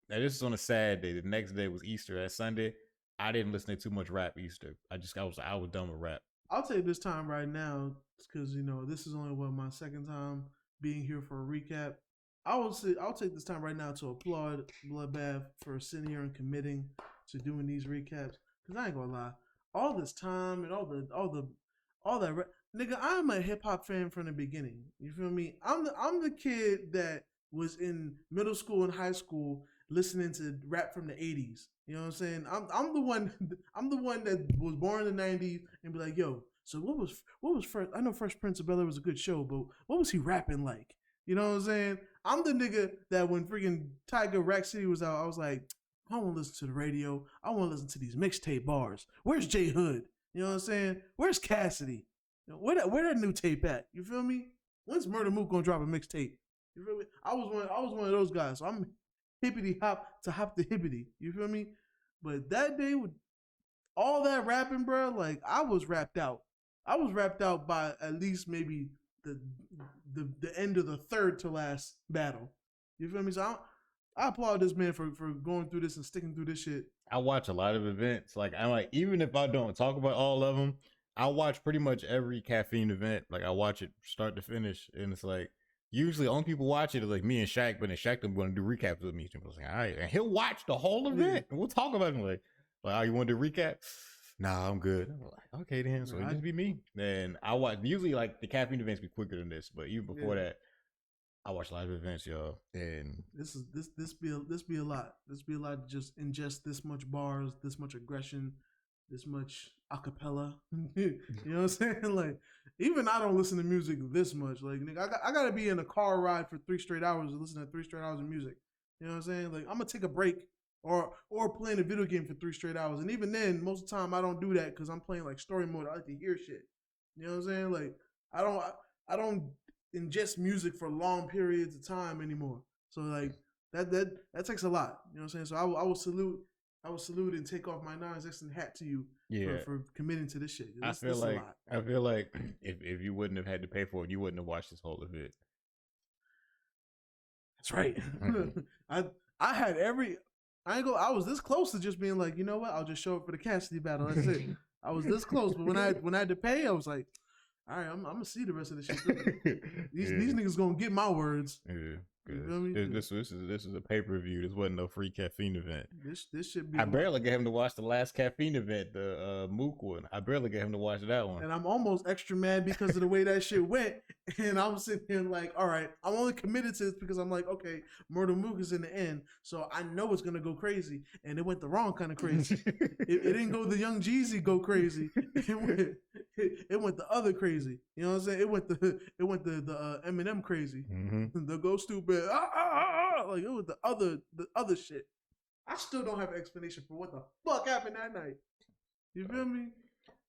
Now, this is on a sad day. The next day was Easter. That Sunday, I didn't listen to too much rap Easter. I was done with rap. I'll take this time right now because this is only my second time being here for a recap. I'll take this time right now to applaud Bloodbath for sitting here and committing to doing these recaps. Because I ain't gonna lie, all this time and all that nigga, I'm a hip hop fan from the beginning. You feel me? I'm the kid that was in middle school and high school listening to rap from the 80s. You know what I'm saying? I'm the one that was born in the 90s and be like, yo, so what was first? I know Fresh Prince of Bel-Air was a good show, but what was he rapping like? You know what I'm saying? I'm the nigga that when freaking Tiger Rack City was out, I was like, I want to listen to the radio. I want to listen to these mixtape bars. Where's J Hood? You know what I'm saying? Where's Cassidy? Where that new tape at? You feel me? When's Murder Mook gonna drop a mixtape? You feel me? I was one of those guys. So I'm hippity hop to hop the hippity. You feel me? But that day with all that rapping, bro, like I was rapped out. I was rapped out by at least maybe the end of the third to last battle. You feel me? So I applaud this man for going through this and sticking through this shit. I watch a lot of events. Like I'm like, even if I don't talk about all of them, I watch pretty much every caffeine event. Like I watch it start to finish, and it's like usually only people watch it is like me and Shaq, but then Shaq don't want to do recaps with me. So I was like, all right, and he'll watch the whole event, and we'll talk about it. Like, oh, you want to do recap? Nah, I'm good. I'm like, okay then, so it just be me. Then I watch usually like the caffeine events be quicker than this, but even before that, I watch live events, y'all. And this be a lot. This be a lot to just ingest this much bars, this much aggression, this much acapella. You know what I'm saying? Like, even I don't listen to music this much. Like, nigga, I gotta be in a car ride for 3 straight hours to listen to 3 straight hours of music. You know what I'm saying? Like, I'm gonna take a break or playing a video game for 3 straight hours. And even then, most of the time I don't do that because I'm playing like story mode. I like to hear shit. You know what I'm saying? Like, I don't ingest music for long periods of time anymore. So like that takes a lot. You know what I'm saying? So I will salute and take off my non-existent hat to you for committing to this shit. I feel like if you wouldn't have had to pay for it, you wouldn't have watched this whole event. That's right. I had every. I was this close to just being like, you know what? I'll just show up for the Cassidy battle. That's it. I was this close, but when I had to pay, I was like, all right, I'm gonna see the rest of the shit. These niggas gonna get my words. Yeah. You feel me? This is a pay-per-view. This wasn't no free caffeine event. This should be. I barely got him to watch the last caffeine event, the Mook one. I barely got him to watch that one. And I'm almost extra mad because of the way that shit went. And I'm sitting here like, all right, I'm only committed to this because I'm like, okay, Murder Mook is in the end, so I know it's gonna go crazy. And it went the wrong kind of crazy. it didn't go the Young Jeezy go crazy. It went the other crazy. You know what I'm saying? It went the Eminem crazy. Mm-hmm. The go stupid. Like it was the other shit. I still don't have an explanation for what the fuck happened that night. You feel me?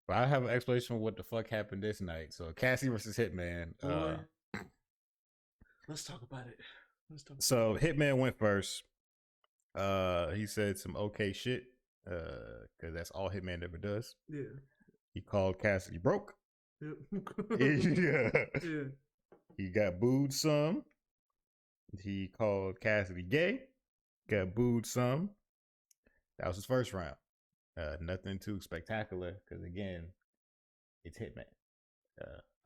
But I have an explanation for what the fuck happened this night. So Cassidy versus Hitman. Let's talk about it. So Hitman went first. He said some okay shit. Because that's all Hitman ever does. Yeah. He called Cassidy broke. Yep. Yeah. He got booed some. He called Cassidy gay. Got booed some. That was his first round. Nothing too spectacular because again, it's Hitman.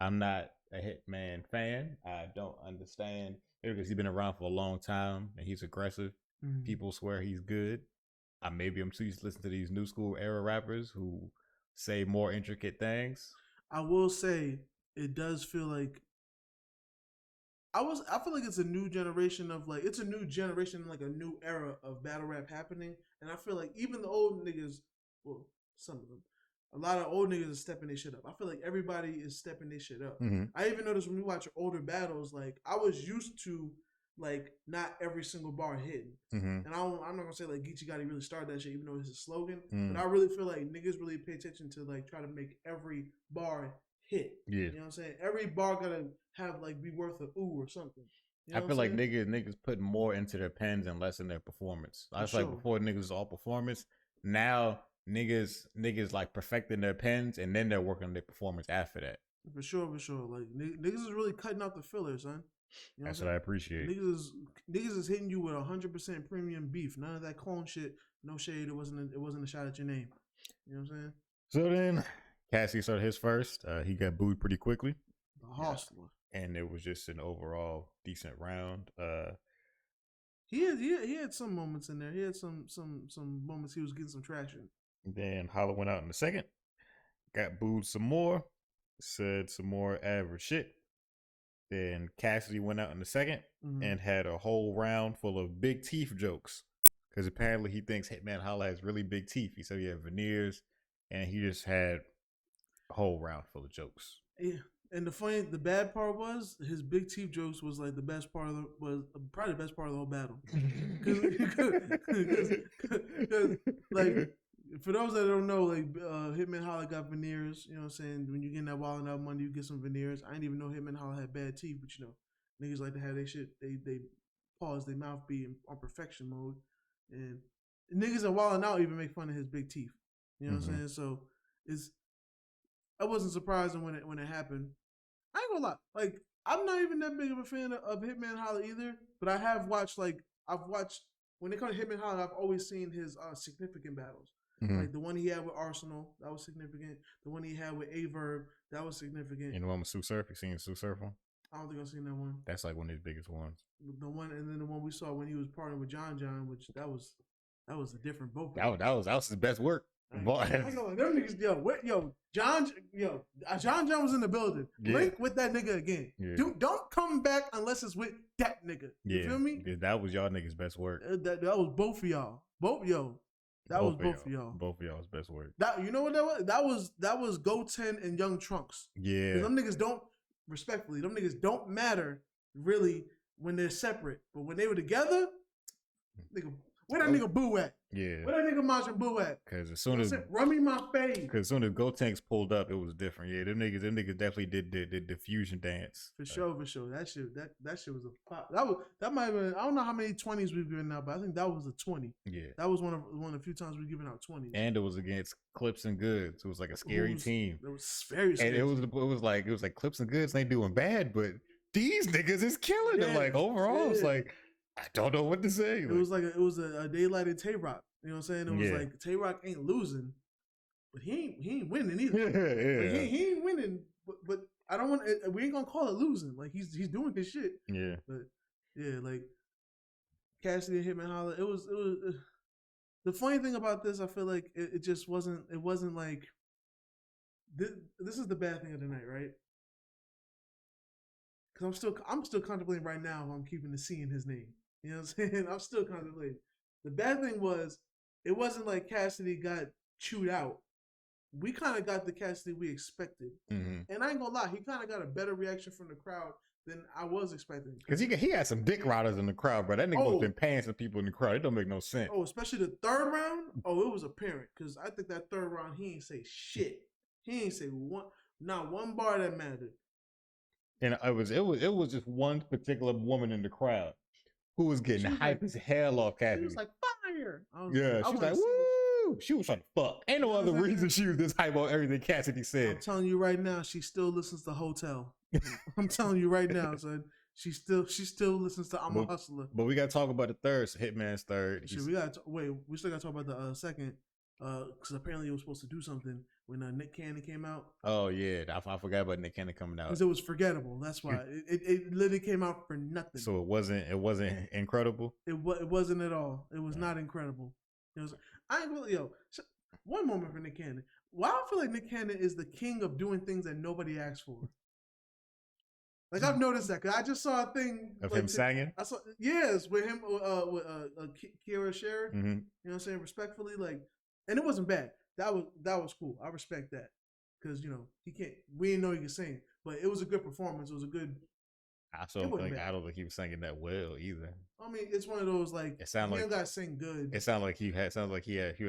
I'm not a Hitman fan. I don't understand because he's been around for a long time and he's aggressive. Mm-hmm. People swear he's good. Maybe I'm too used to listen to these new school era rappers who say more intricate things. I will say it does feel like I feel like it's a new generation of like it's a new generation, like a new era of battle rap happening. And I feel like even the old niggas, well, some of them, a lot of old niggas are stepping their shit up. I feel like everybody is stepping their shit up. Mm-hmm. I even noticed when we watch older battles, like I was used to like not every single bar hitting. Mm-hmm. And I'm not gonna say like Geechee Gotti really started that shit, even though it's his slogan. But I really feel like niggas really pay attention to like try to make every bar hit. Yeah. You know what I'm saying? Every bar gotta have like be worth a ooh or something. You know I feel like niggas put more into their pens and less in their performance. I was like before niggas was all performance. Now niggas like perfecting their pens and then they're working on their performance after that. For sure. Like niggas is really cutting out the fillers, son. You know That's what I appreciate. Niggas is hitting you with 100% premium beef. None of that clone shit. No shade. It wasn't a shot at your name. You know what I'm saying? So then Cassidy started his first. He got booed pretty quickly. The hustler. And it was just an overall decent round. He had some moments in there. He had some moments he was getting some traction. Then Holla went out in the second. Got booed some more. Said some more average shit. Then Cassidy went out in the second and had a whole round full of big teeth jokes. Because apparently he thinks Hitman Holla has really big teeth. He said he had veneers. And he just had a whole round full of jokes. Yeah. And the bad part was his big teeth jokes was like the best part was probably the best part of the whole battle. Because like for those that don't know, like Hitman Holla got veneers. You know what I'm saying? When you get that Wild 'N Out money, you get some veneers. I didn't even know Hitman Holla had bad teeth, but you know, niggas like to have their shit. They pause their mouth be on perfection mode, and niggas at Wild 'N Out even make fun of his big teeth. You know what I'm saying? So I wasn't surprised when it happened. I ain't gonna lie. Like, I'm not even that big of a fan of Hitman Holla either, but I have watched, when it comes to Hitman Holla, I've always seen his significant battles. Mm-hmm. Like the one he had with Arsenal, that was significant. The one he had with Averb, that was significant. And the one with Sue Surf, you seen Sue Surf one? I don't think I've seen that one. That's like one of his biggest ones. The one, and then the one we saw when he was partnering with John, which that was a different boat. That was his best work. Boy, them niggas, John was in the building. Yeah. Link with that nigga again. Yeah. Dude, don't come back unless it's with that nigga. You feel me? Yeah, that was y'all niggas' best work. That was both of y'all. That was both of y'all. Both of y'all's best work. That, you know what that was? That was Go 10 and Young Trunks. Yeah. Them niggas don't, respectfully, them niggas don't matter really when they're separate. But when they were together, nigga, where that nigga Boo at? Yeah. Where that nigga Majin Boo at? Because as soon as run me my face. Because as soon as Go Tanks pulled up, it was different. Yeah, them niggas definitely did the fusion dance. For sure. That shit was a pop. That might have been, I don't know how many 20s we've given out, but I think that was a 20. Yeah. That was one of the few times we've given out 20s. And it was against Clips and Goods. It was like a scary team. It was very scary. And it was like Clips and Goods ain't doing bad, but these niggas is killing them. Like overall, it's like I don't know what to say. It was like it was a daylight in Tay-Rock. You know what I'm saying? It was Yeah. like Tay-Rock ain't losing, but he ain't winning either. Yeah. Like, he ain't winning, but I don't want. We ain't gonna call it losing. Like he's doing his shit. Yeah. But yeah, like Cassidy and Hitman Holla. It was the funny thing about this. I feel like it just wasn't. It wasn't like this is the bad thing of the night, right? Because I'm still contemplating right now if I'm keeping the C in his name. You know what I'm saying? I'm still contemplating. The bad thing was, it wasn't like Cassidy got chewed out. We kind of got the Cassidy we expected. Mm-hmm. And I ain't gonna lie, he kind of got a better reaction from the crowd than I was expecting. Because he had some dick riders in the crowd, bro. That nigga must have been paying some people in the crowd. It don't make no sense. Oh, especially the third round? Oh, it was apparent. Because I think that third round, he ain't say shit. He ain't say not one bar that mattered. And it was just one particular woman in the crowd who was getting hype as hell off Cassidy. She was like, fire! Yeah, she was like, woo! She was trying to fuck. Ain't no other reason she was this hype on everything Cassidy said. I'm telling you right now, she still listens to Hotel. I'm telling you right now, son. She still listens to I'm a Hustler. But we gotta talk about the third, so Hitman's third. We still gotta talk about the second, because apparently it was supposed to do something when Nick Cannon came out. Oh yeah, I forgot about Nick Cannon coming out. Because it was forgettable. That's why it literally came out for nothing. So it wasn't incredible. It wasn't at all. It was not incredible. It was. I ain't really one moment for Nick Cannon. Why I feel like Nick Cannon is the king of doing things that nobody asked for. Like I've noticed that, because I just saw a thing of like, him singing. I saw with him with Kira Sherrod. Mm-hmm. You know what I'm saying? Respectfully, like, and it wasn't bad. That was cool. I respect that, because he can't. We didn't know he could sing, but it was a good performance. It was a good. I don't think he was singing that well either. I mean, it's one of those like it sounded like got to sing good. It sounded like he had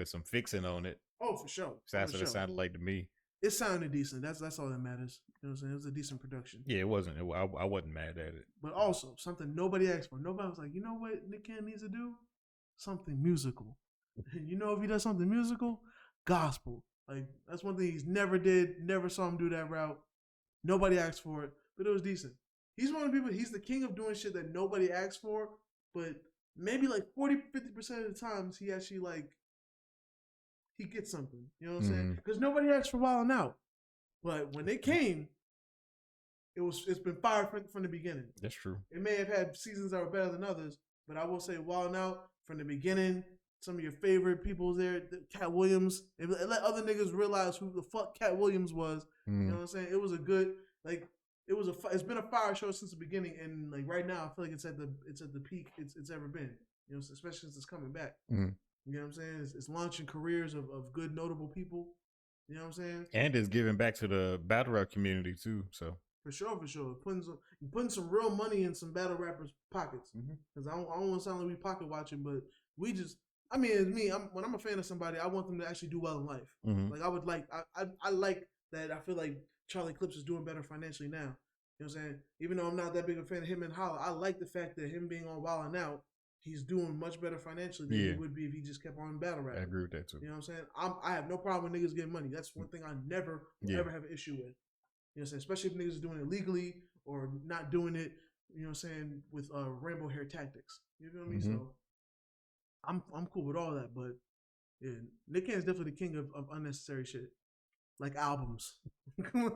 some fixing on it. Oh, for sure. That's what it sounded like to me. It sounded decent. That's all that matters. You know what I'm saying? It was a decent production. Yeah, it wasn't. I wasn't mad at it. But also something nobody asked for. Nobody was like, you know what Nick Cannon needs to do? Something musical. And you know if he does something musical, gospel. Like that's one thing he's never did. Never saw him do that route. Nobody asked for it, but it was decent. He's one of the people. He's the king of doing shit that nobody asked for, but maybe like 40-50% of the times he actually he gets something. You know what I'm saying? Because nobody asked for Wildin' Out, but when they came, it's been fire from the beginning. That's true. It may have had seasons that were better than others, but I will say Wildin' Out from the beginning. Some of your favorite people there, Cat Williams. It let other niggas realize who the fuck Cat Williams was. You know what I'm saying? It was a good it's been a fire show since the beginning, and like right now I feel like it's at the peak it's ever been. You know, especially since it's coming back. You know what I'm saying? It's launching careers of good notable people. You know what I'm saying? And it's giving back to the battle rap community too. So for sure, putting some real money in some battle rappers' pockets. Because I don't want to sound like we pocket watching, but we just. I mean, it's me. When I'm a fan of somebody, I want them to actually do well in life. Like I would I like that. I feel like Charlie Clips is doing better financially now. You know what I'm saying? Even though I'm not that big a fan of him and Holla, I like the fact that him being on Wildin' Out, he's doing much better financially than he would be if he just kept on battle rapping. I agree with that too. You know what I'm saying? I have no problem with niggas getting money. That's one thing I never ever have an issue with. You know what I'm saying? Especially if niggas are doing it legally or not doing it. You know what I'm saying? With rainbow hair tactics. You feel me? So. I'm cool with all that, but yeah, Nick Cannon's definitely the king of unnecessary shit, like albums. You know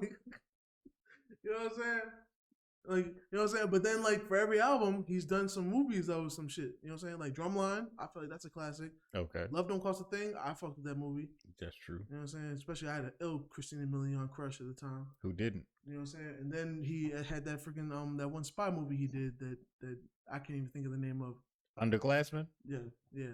what I'm saying? Like, you know what I'm saying? But then, like, for every album, he's done some movies that was some shit. You know what I'm saying? Like Drumline, I feel like that's a classic. Okay. Love Don't Cost a Thing, I fucked with that movie. That's true. You know what I'm saying? Especially I had an ill Christina Milian crush at the time. Who didn't? You know what I'm saying? And then he had that freaking that one spy movie he did that I can't even think of the name of. Underclassmen? Yeah. I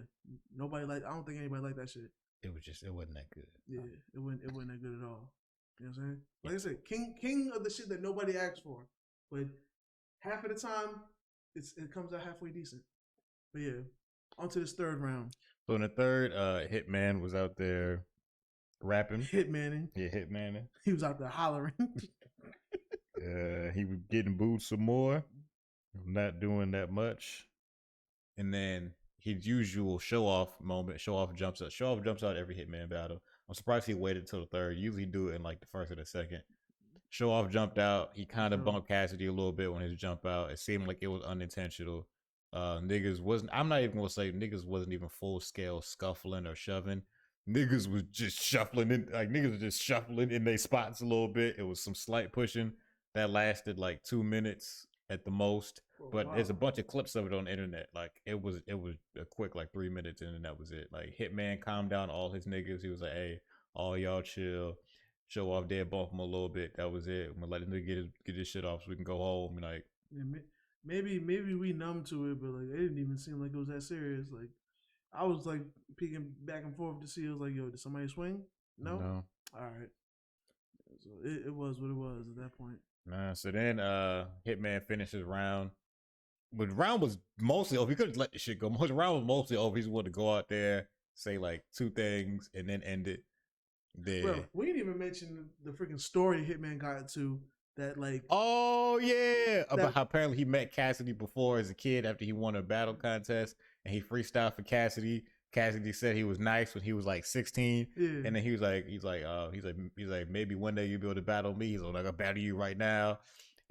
don't think anybody liked that shit. It wasn't that good. Yeah, it wasn't that good at all. You know what I'm saying? Like I said, king of the shit that nobody asked for. But half of the time, it comes out halfway decent. But yeah, on to this third round. So in the third, Hitman was out there rapping. Hitmaning. Yeah, Hitmaning. He was out there hollering. He was getting booed some more. Not doing that much. And then his usual show off jumps out every Hitman battle. I'm surprised he waited until the third. Usually do it in like the first or the second. Show off jumped out. He kind of bumped Cassidy a little bit when his jump out. It seemed like it was unintentional. Niggas wasn't. I'm not even gonna say niggas wasn't even full scale scuffling or shoving. Niggas was just shuffling in, like niggas was just shuffling in their spots a little bit. It was some slight pushing that lasted like 2 minutes at the most. But there's a bunch of clips of it on the internet. Like it was a quick like 3 minutes and then that was it. Like Hitman calmed down all his niggas. He was like, hey, all y'all chill, show off dead bump him a little bit. That was it. I'm gonna let the nigga get his shit off so we can go home. And like, yeah, maybe we numb to it, but like it didn't even seem like it was that serious. Like I was like peeking back and forth to see. I was like, yo, did somebody swing? No. All right. So it was what it was at that point. Nah. So then Hitman finished his round. But the round was mostly over. He could have let the shit go. The round was mostly over. He just wanted to go out there, say like 2 things, and then end it. Then, bro, we didn't even mention the freaking story Hitman got into that like. Oh yeah, about how apparently he met Cassidy before as a kid after he won a battle contest, and he freestyled for Cassidy. Cassidy said he was nice when he was like 16, and then he's like maybe one day you'll be able to battle me. He's like, I gotta battle you right now.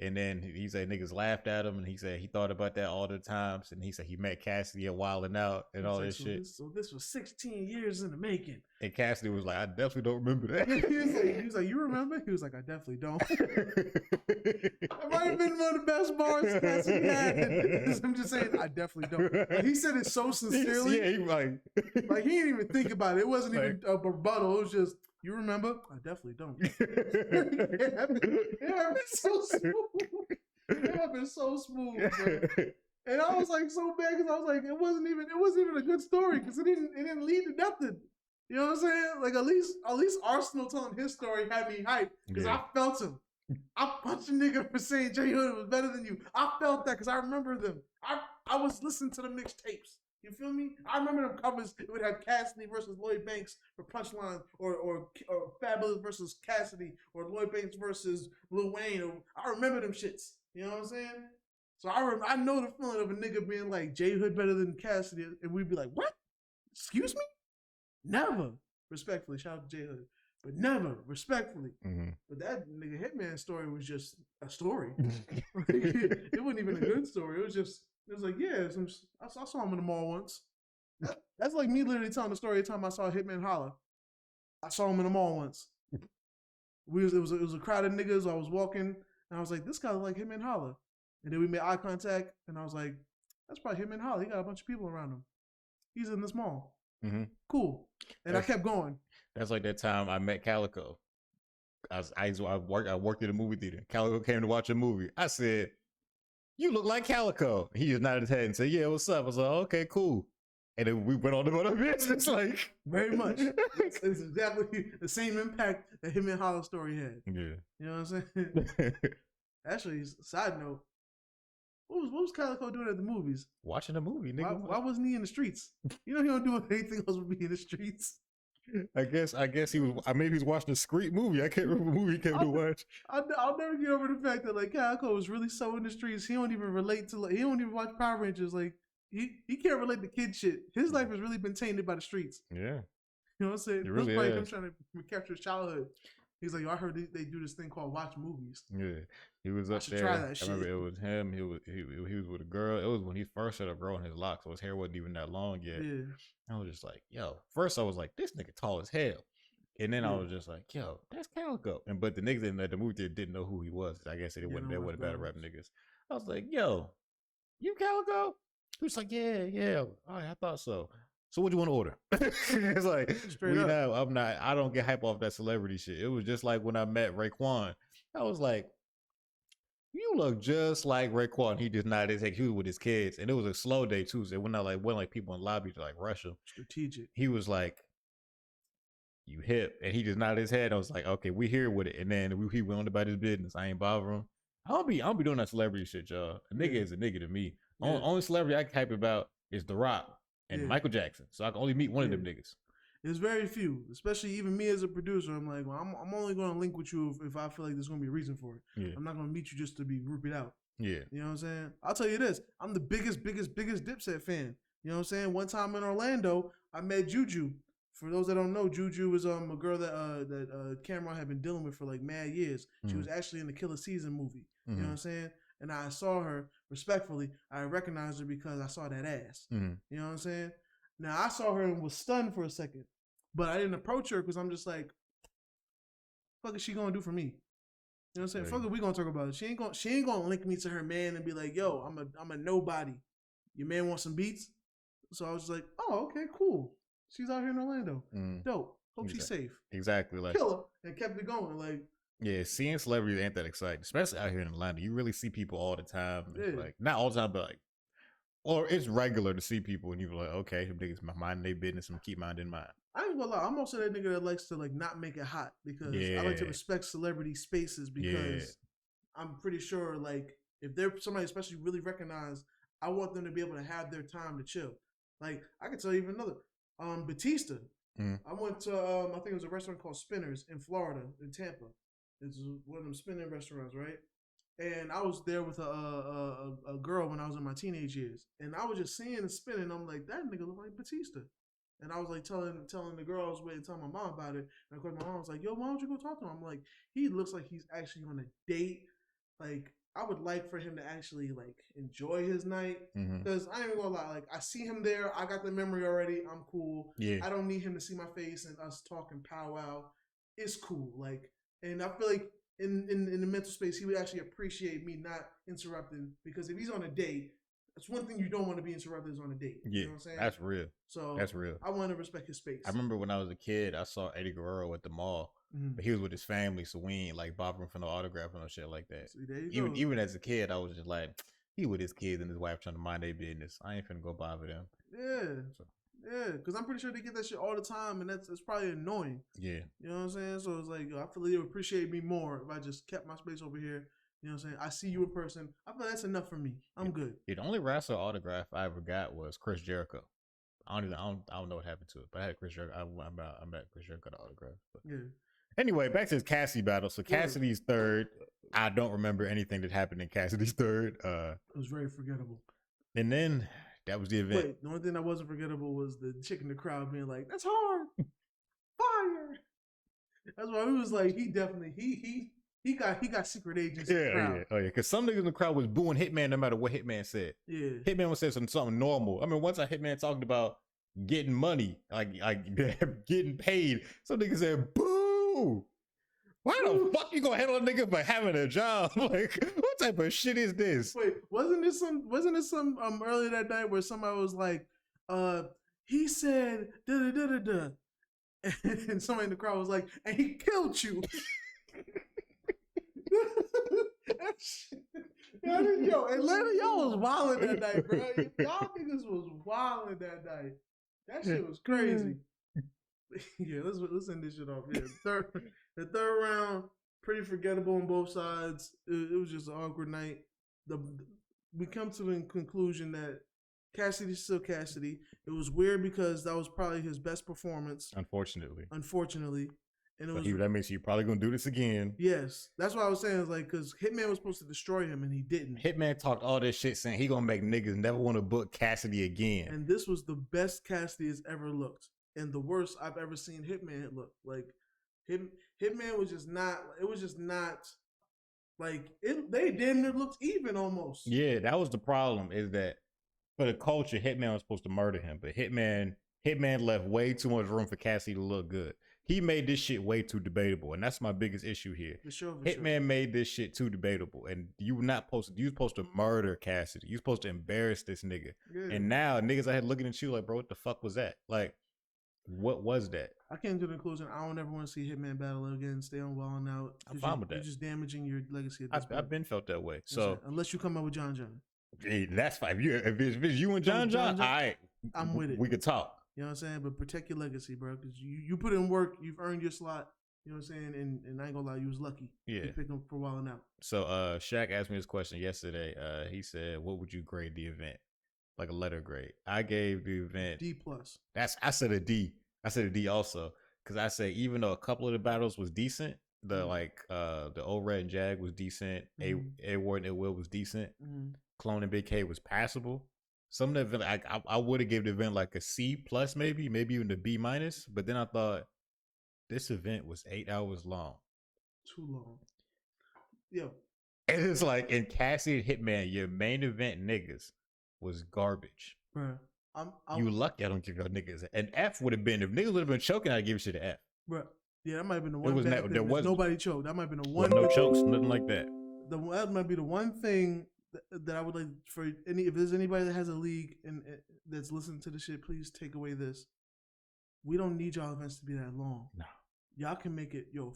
And then he said niggas laughed at him, and he said he thought about that all the times. And he said he met Cassidy at Wildin' Out and all this shit. So this was 16 years in the making. And Cassidy was like, I definitely don't remember that. he was like, you remember? He was like, I definitely don't. That might have been one of the best bars Cassidy had. I'm just saying, I definitely don't. Like, he said it so sincerely. Yeah, he like he didn't even think about it. It wasn't even a rebuttal. It was just, you remember? I definitely don't. It happened so smooth. It happened so smooth, bro. And I was like so bad because I was like, it wasn't even a good story because it didn't lead to nothing. You know what I'm saying? Like at least Arsenal telling his story had me hyped because I felt him. I punched a nigga for saying J Hood was better than you. I felt that because I remember them. I was listening to the mixtapes. You feel me? I remember them covers. It would have Cassidy versus Lloyd Banks for Punchline, or Fabulous versus Cassidy, or Lloyd Banks versus Lil Wayne. I remember them shits. You know what I'm saying? So I know the feeling of a nigga being like J Hood better than Cassidy, and we'd be like, what? Excuse me? Never. Respectfully, shout out to J Hood. But never, respectfully. Mm-hmm. But that nigga Hitman story was just a story. It wasn't even a good story. It was like, yeah, I saw him in the mall once. That's like me literally telling the story every time I saw Hitman holler. I saw him in the mall once. It was a crowd of niggas. I was walking, and I was like, this guy look like Hitman holler. And then we made eye contact, and I was like, that's probably Hitman holler. He got a bunch of people around him. He's in this mall. Mm-hmm. Cool. And I kept going. That's like that time I met Calico. I worked at a movie theater. Calico came to watch a movie. I said, you look like Calico. He just nodded his head and said, yeah, what's up? I was like, okay, cool. And then we went on about our business. Like, very much. It's exactly the same impact that him and Hollow story had. Yeah. You know what I'm saying? Actually, side note, what was Calico doing at the movies? Watching a movie, nigga. Why wasn't he in the streets? You know he don't do anything else but be in the streets. I guess he was. Maybe he was watching a discrete movie. I can't remember what movie he came to watch. I'll never get over the fact that like Calico was really so in the streets. He don't even relate to. Like, he don't even watch Power Rangers. Like he can't relate to kid shit. His life has really been tainted by the streets. Yeah, you know what I'm saying? It really is. Him trying to capture his childhood. He's like, yo, I heard they do this thing called watch movies. Yeah, he was up there. Try that shit. I remember it was him. He was with a girl. It was when he first started growing his locks, so his hair wasn't even that long yet. Yeah. I was just like, yo. First, I was like, this nigga tall as hell, and then I was just like, yo, that's Calico. But the niggas in the movie theater didn't know who he was. I guess they wasn't battle rap niggas. I was like, yo, you Calico? He was like, yeah. All right, I thought so. So what do you want to order? It's like, I don't get hype off that celebrity shit. It was just like when I met Raekwon. I was like, you look just like Raekwon. He just nodded his head. He was with his kids. And it was a slow day too. So it wasn't like people in the lobby to like rush him. Strategic. He was like, you hip. And he just nodded his head. I was like, okay, we here with it. And then he went on about his business. I ain't bother him. I don't be doing that celebrity shit, y'all. A nigga is a nigga to me. Yeah. Only celebrity I can hype about is The Rock and Michael Jackson. So I can only meet one of them niggas. There's very few, especially even me as a producer. I'm like, well, I'm only going to link with you if I feel like there's going to be a reason for it. Yeah. I'm not going to meet you just to be groupied out. Yeah. You know what I'm saying? I'll tell you this. I'm the biggest Dipset fan. You know what I'm saying? One time in Orlando, I met Juju. For those that don't know, Juju was a girl that Cameron had been dealing with for like mad years. She was actually in the Killer Season movie. You know what I'm saying? And I saw her respectfully, I recognized her because I saw that ass. Mm-hmm. You know what I'm saying? Now I saw her and was stunned for a second, but I didn't approach her because I'm just like, fuck is she gonna do for me? You know what I'm saying? Right. Fuck it, we gonna talk about it. She ain't gonna link me to her man and be like, yo, I'm a nobody. Your man wants some beats? So I was just like, oh, okay, cool. She's out here in Orlando. Dope. Hope she's safe. Exactly. Like Kill her and kept it going. Like, yeah, seeing celebrities ain't that exciting, especially out here in Atlanta. You really see people all the time. It's Yeah. like not all the time, but like, or it's regular to see people and you're like, okay, them niggas mind their business and keep minding mine. I ain't gonna lie, I'm also that nigga that likes to like not make it hot because I like to respect celebrity spaces because I'm pretty sure like if they're somebody especially really recognized, I want them to be able to have their time to chill. Like I can tell you even another, Batista. I went to I think it was a restaurant called Spinners in Florida, in Tampa. It's one of them spinning restaurants, right? And I was there with a girl when I was in my teenage years, and I was just seeing and spinning. I'm like, that nigga look like Batista. And I was like telling the girl I was waiting to tell my mom about it. And of course my mom was like, yo, why don't you go talk to him? I'm like, he looks like he's actually on a date. Like, I would like for him to actually like enjoy his night. Because I ain't gonna lie, like I see him there, I got the memory already, I'm cool. Yeah. I don't need him to see my face and us talking powwow. It's cool. Like, and I feel like in the mental space, he would actually appreciate me not interrupting. Because if he's on a date, that's one thing you don't want to be interrupted is on a date. Yeah, you know what I'm saying? that's real. So that's real. I want to respect his space. I remember when I was a kid, I saw Eddie Guerrero at the mall, but he was with his family, so we ain't like bothering for no autograph or no shit like that. See, even as a kid, I was just like, he with his kids and his wife trying to mind their business. I ain't finna go bother them. Yeah, because I'm pretty sure they get that shit all the time, and that's probably annoying. Yeah, you know what I'm saying. So it's like, yo, I feel like they would appreciate me more if I just kept my space over here. You know what I'm saying? I see you in person. I feel like that's enough for me. I'm good. Yeah, the only wrestler autograph I ever got was Chris Jericho. I don't know what happened to it, but I had Chris Jericho. I met Chris Jericho the autograph. But. Yeah. Anyway, back to his Cassidy battle. So Cassidy's third. I don't remember anything that happened in Cassidy's third. It was very forgettable. And then that was the event. Wait, the only thing that wasn't forgettable was the chick in the crowd being like, "That's hard, fire." That's why he was like, he definitely he got secret agents. Yeah. Oh yeah, because some niggas in the crowd was booing Hitman no matter what Hitman said. Yeah, Hitman was saying something normal. I mean, once a Hitman talked about getting money, like getting paid, some niggas said, "Boo! Why the fuck you gonna handle a nigga for having a job? Like, what type of shit is this?" Wait, wasn't this some earlier that night where somebody was like, he said da da da da da, and somebody in the crowd was like, and he killed you. Yo, Atlanta, y'all was wilding that night, bro. Y'all niggas was wilding that night. That shit was crazy. Yeah, let's end this shit off. Yeah, the third round, pretty forgettable on both sides. It was just an awkward night. We come to the conclusion that Cassidy's still Cassidy. It was weird because that was probably his best performance. Unfortunately. And that means you're probably gonna do this again. Yes, that's what I was saying. Is like because Hitman was supposed to destroy him and he didn't. Hitman talked all this shit saying he gonna make niggas never want to book Cassidy again. And this was the best Cassidy has ever looked, and the worst I've ever seen Hitman look. Like Hitman was just not. It was just not like it. They damn near looked even almost. Yeah, that was the problem. Is that for the culture, Hitman was supposed to murder him, but Hitman left way too much room for Cassidy to look good. He made this shit way too debatable, and that's my biggest issue here. Hitman made this shit too debatable, and you were supposed to murder Cassidy. You supposed to embarrass this nigga. Yeah. And now niggas I had looking at you like, bro, what the fuck was that? Like, what was that? I came to the conclusion I don't ever want to see Hitman battle again. Stay on Wild 'N Out. I'm fine with that. You're just damaging your legacy at this point. I've been felt that way. So unless you come up with John. Hey, that's fine. If it's you and John, all right, I'm with it. We could talk. You know what I'm saying? But protect your legacy, bro, because you put in work, you've earned your slot. You know what I'm saying? And I ain't gonna lie, you was lucky. Yeah. To pick him for a while now. So Shaq asked me this question yesterday. He said, what would you grade the event? Like a letter grade. I gave the event D+. I said a D. I said a D also. Because I say even though a couple of the battles was decent, the O-Red and Jag was decent, A-Ward and Ill-Will was decent, Clone and Big K was passable. Some of the event, I would have given the event like a C+, maybe even a B-. But then I thought this event was 8 hours long. Too long. Yo, And it's like in Cassidy and Hitman, your main event niggas was garbage. Bro, You lucky I don't give no niggas an F. Would have been if niggas would have been choking. I'd give shit an F. bro. Yeah, that might have been the It one was bad never- thing. there is was- nobody choked. That might have been the Well, one. no chokes, nothing like that. That might be the one thing that I would like for any. If there's anybody that has a league and that's listening to the shit, please take away this. We don't need y'all events to be that long. No. Y'all can make it. Yo,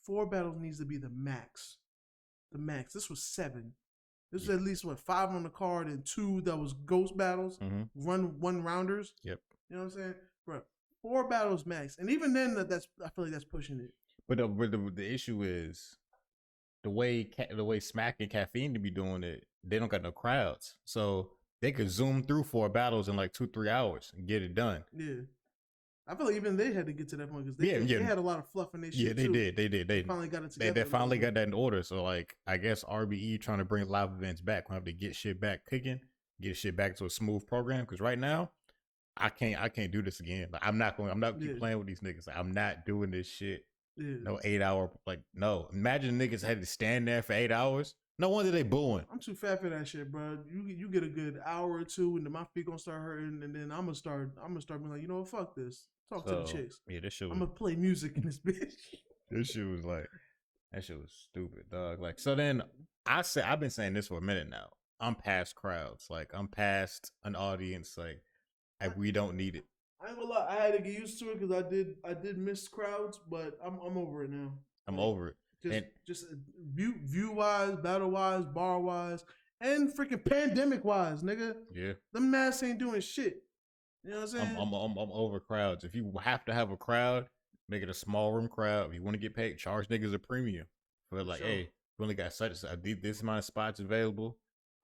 four battles needs to be the max. The max. This was 7. This was at least 5 on the card and 2 that was ghost battles. Mm-hmm. One rounders. Yep. You know what I'm saying, bro? 4 battles max, and even then, that's I feel like that's pushing it. But the issue is the way Smack and Caffeine to be doing it. They don't got no crowds, so they could zoom through 4 battles in like 2-3 hours and get it done. Yeah, I feel like even they had to get to that point because they had a lot of fluff in their shit. Yeah, they too. did. They finally got it together. They finally got that in order. So like, I guess RBE trying to bring live events back. We'll have to get shit back cooking, get shit back to a smooth program. Because right now, I can't do this again. Like, I'm not keep playing with these niggas. Like, I'm not doing this shit. Yeah. No 8-hour, no. Imagine niggas had to stand there for 8 hours. No wonder they booing. I'm too fat for that shit, bro. You get a good hour or 2, and then my feet gonna start hurting, and then I'm gonna start being like, you know what, fuck this. Talk to the chicks. Yeah, this shit. I'm gonna play music in this bitch. This shit was like, that shit was stupid, dog. Like, so then I've been saying this for a minute now. I'm past crowds. Like, I'm past an audience. Like, we don't need it. I ain't gonna lie, I had to get used to it because I did miss crowds, but I'm over it now. I'm over it. Just view wise, battle wise, bar wise, and freaking pandemic wise, nigga. Yeah. Them masks ain't doing shit. You know what I'm saying? I'm over crowds. If you have to have a crowd, make it a small room crowd. If you want to get paid, charge niggas a premium. For like, hey, we only got this amount of spots available,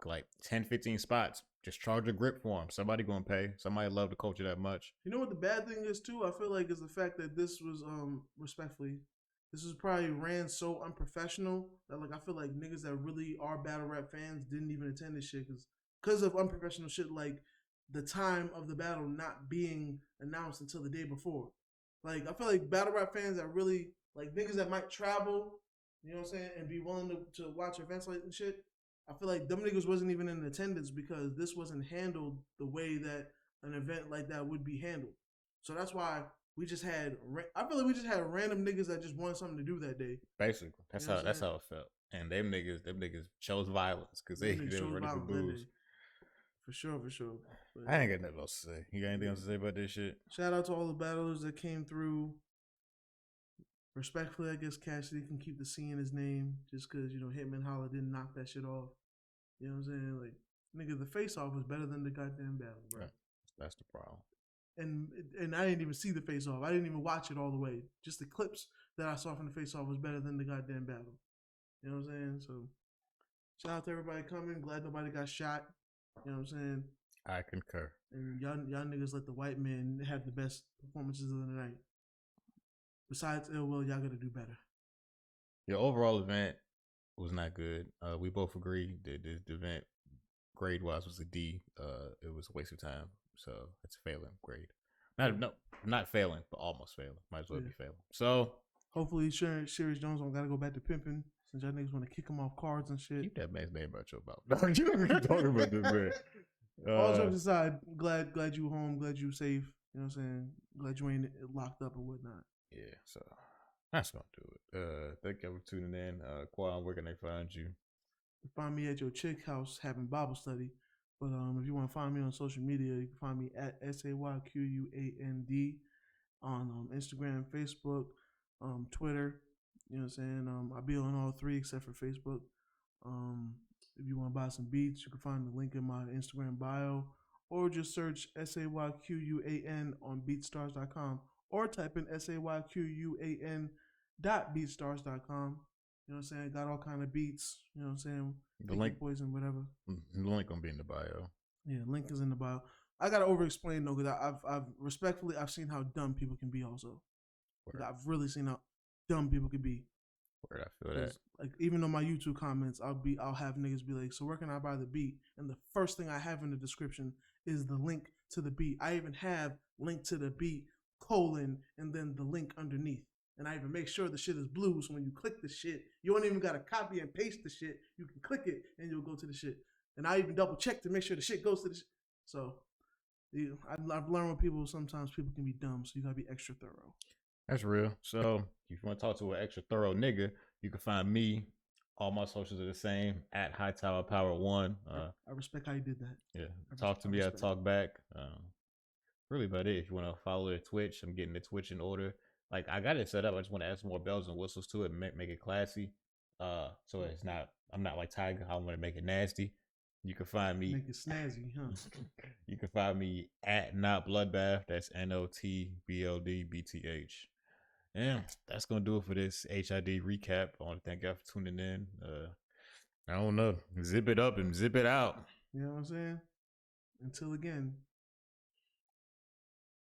like 10, 15 spots. Just charge a grip for them. Somebody gonna pay. Somebody love the culture that much. You know what the bad thing is too? I feel like is the fact that this was respectfully, this was probably ran so unprofessional that like I feel like niggas that really are battle rap fans didn't even attend this shit because of unprofessional shit like the time of the battle not being announced until the day before. Like I feel like battle rap fans that really like niggas that might travel, you know what I'm saying, and be willing to watch events like this shit. I feel like them niggas wasn't even in attendance because this wasn't handled the way that an event like that would be handled. So that's why we just had. I feel like we just had random niggas that just wanted something to do that day. Basically, that's how it felt. And them niggas chose violence because they were ready for booze. For sure. But I ain't got nothing else to say. You got anything else to say about this shit? Shout out to all the battlers that came through. Respectfully, I guess Cassidy can keep the C in his name just because, you know, Hitman Holla didn't knock that shit off. You know what I'm saying? Like, nigga, the face-off was better than the goddamn battle, bro. Right. That's the problem. And I didn't even see the face-off. I didn't even watch it all the way. Just the clips that I saw from the face-off was better than the goddamn battle. You know what I'm saying? So, shout out to everybody coming. Glad nobody got shot. You know what I'm saying? I concur. And y'all niggas let the white men have the best performances of the night. Besides Ill Will, y'all gotta do better. Your overall event was not good. We both agree that the event grade wise was a D. It was a waste of time. So it's a failing grade. Not failing, but almost failing. Might as well be failing. So hopefully Sirius Jones don't gotta go back to pimping since y'all niggas want to kick him off cards and shit. Keep that man's name out your mouth. You don't keep talking about this man. All jokes aside, glad you home, glad you safe. You know what I'm saying? Glad you ain't locked up or whatnot. Yeah, so that's gonna do it. Thank you for tuning in. Quan, where can they find you? You find me at your chick house having Bible study. But if you want to find me on social media, you can find me at SAYQUAND on Instagram, Facebook, Twitter. You know what I'm saying? I'll be on all 3 except for Facebook. If you want to buy some beats, you can find the link in my Instagram bio, or just search SAYQUAN on BeatStars.com, or type in SAYQUAN.BeatStars.com. You know what I'm saying? Got all kind of beats. You know what I'm saying? The link, Boys and whatever. The link gonna be in the bio. Yeah, link is in the bio. I gotta over-explain though, because I've seen how dumb people can be. Also, I've really seen how dumb people can be. Where I feel that, like, even on my YouTube comments, I'll have niggas be like, "So where can I buy the beat?" And the first thing I have in the description is the link to the beat. I even have link to the beat : and then the link underneath. And I even make sure the shit is blue, so when you click the shit, you don't even gotta copy and paste the shit. You can click it and you'll go to the shit. And I even double check to make sure the shit goes to the shit. So I've learned with people, sometimes people can be dumb, so you gotta be extra thorough. That's real. So if you want to talk to an extra thorough nigga, you can find me. All my socials are the same at High Tower Power 1. I respect how you did that. Yeah, talk to me. I talk back. Really about it. If you want to follow the Twitch, I'm getting the Twitch in order. Like I got it set up. I just want to add some more bells and whistles to it, and make it classy. So it's not. I'm not like Tiger. I want to make it nasty. You can find me. Make it snazzy, huh? You can find me at Not Bloodbath. That's NOTBLDBTH. And that's gonna do it for this HID recap. I want to thank y'all for tuning in. I don't know. Zip it up and zip it out. You know what I'm saying? Until again.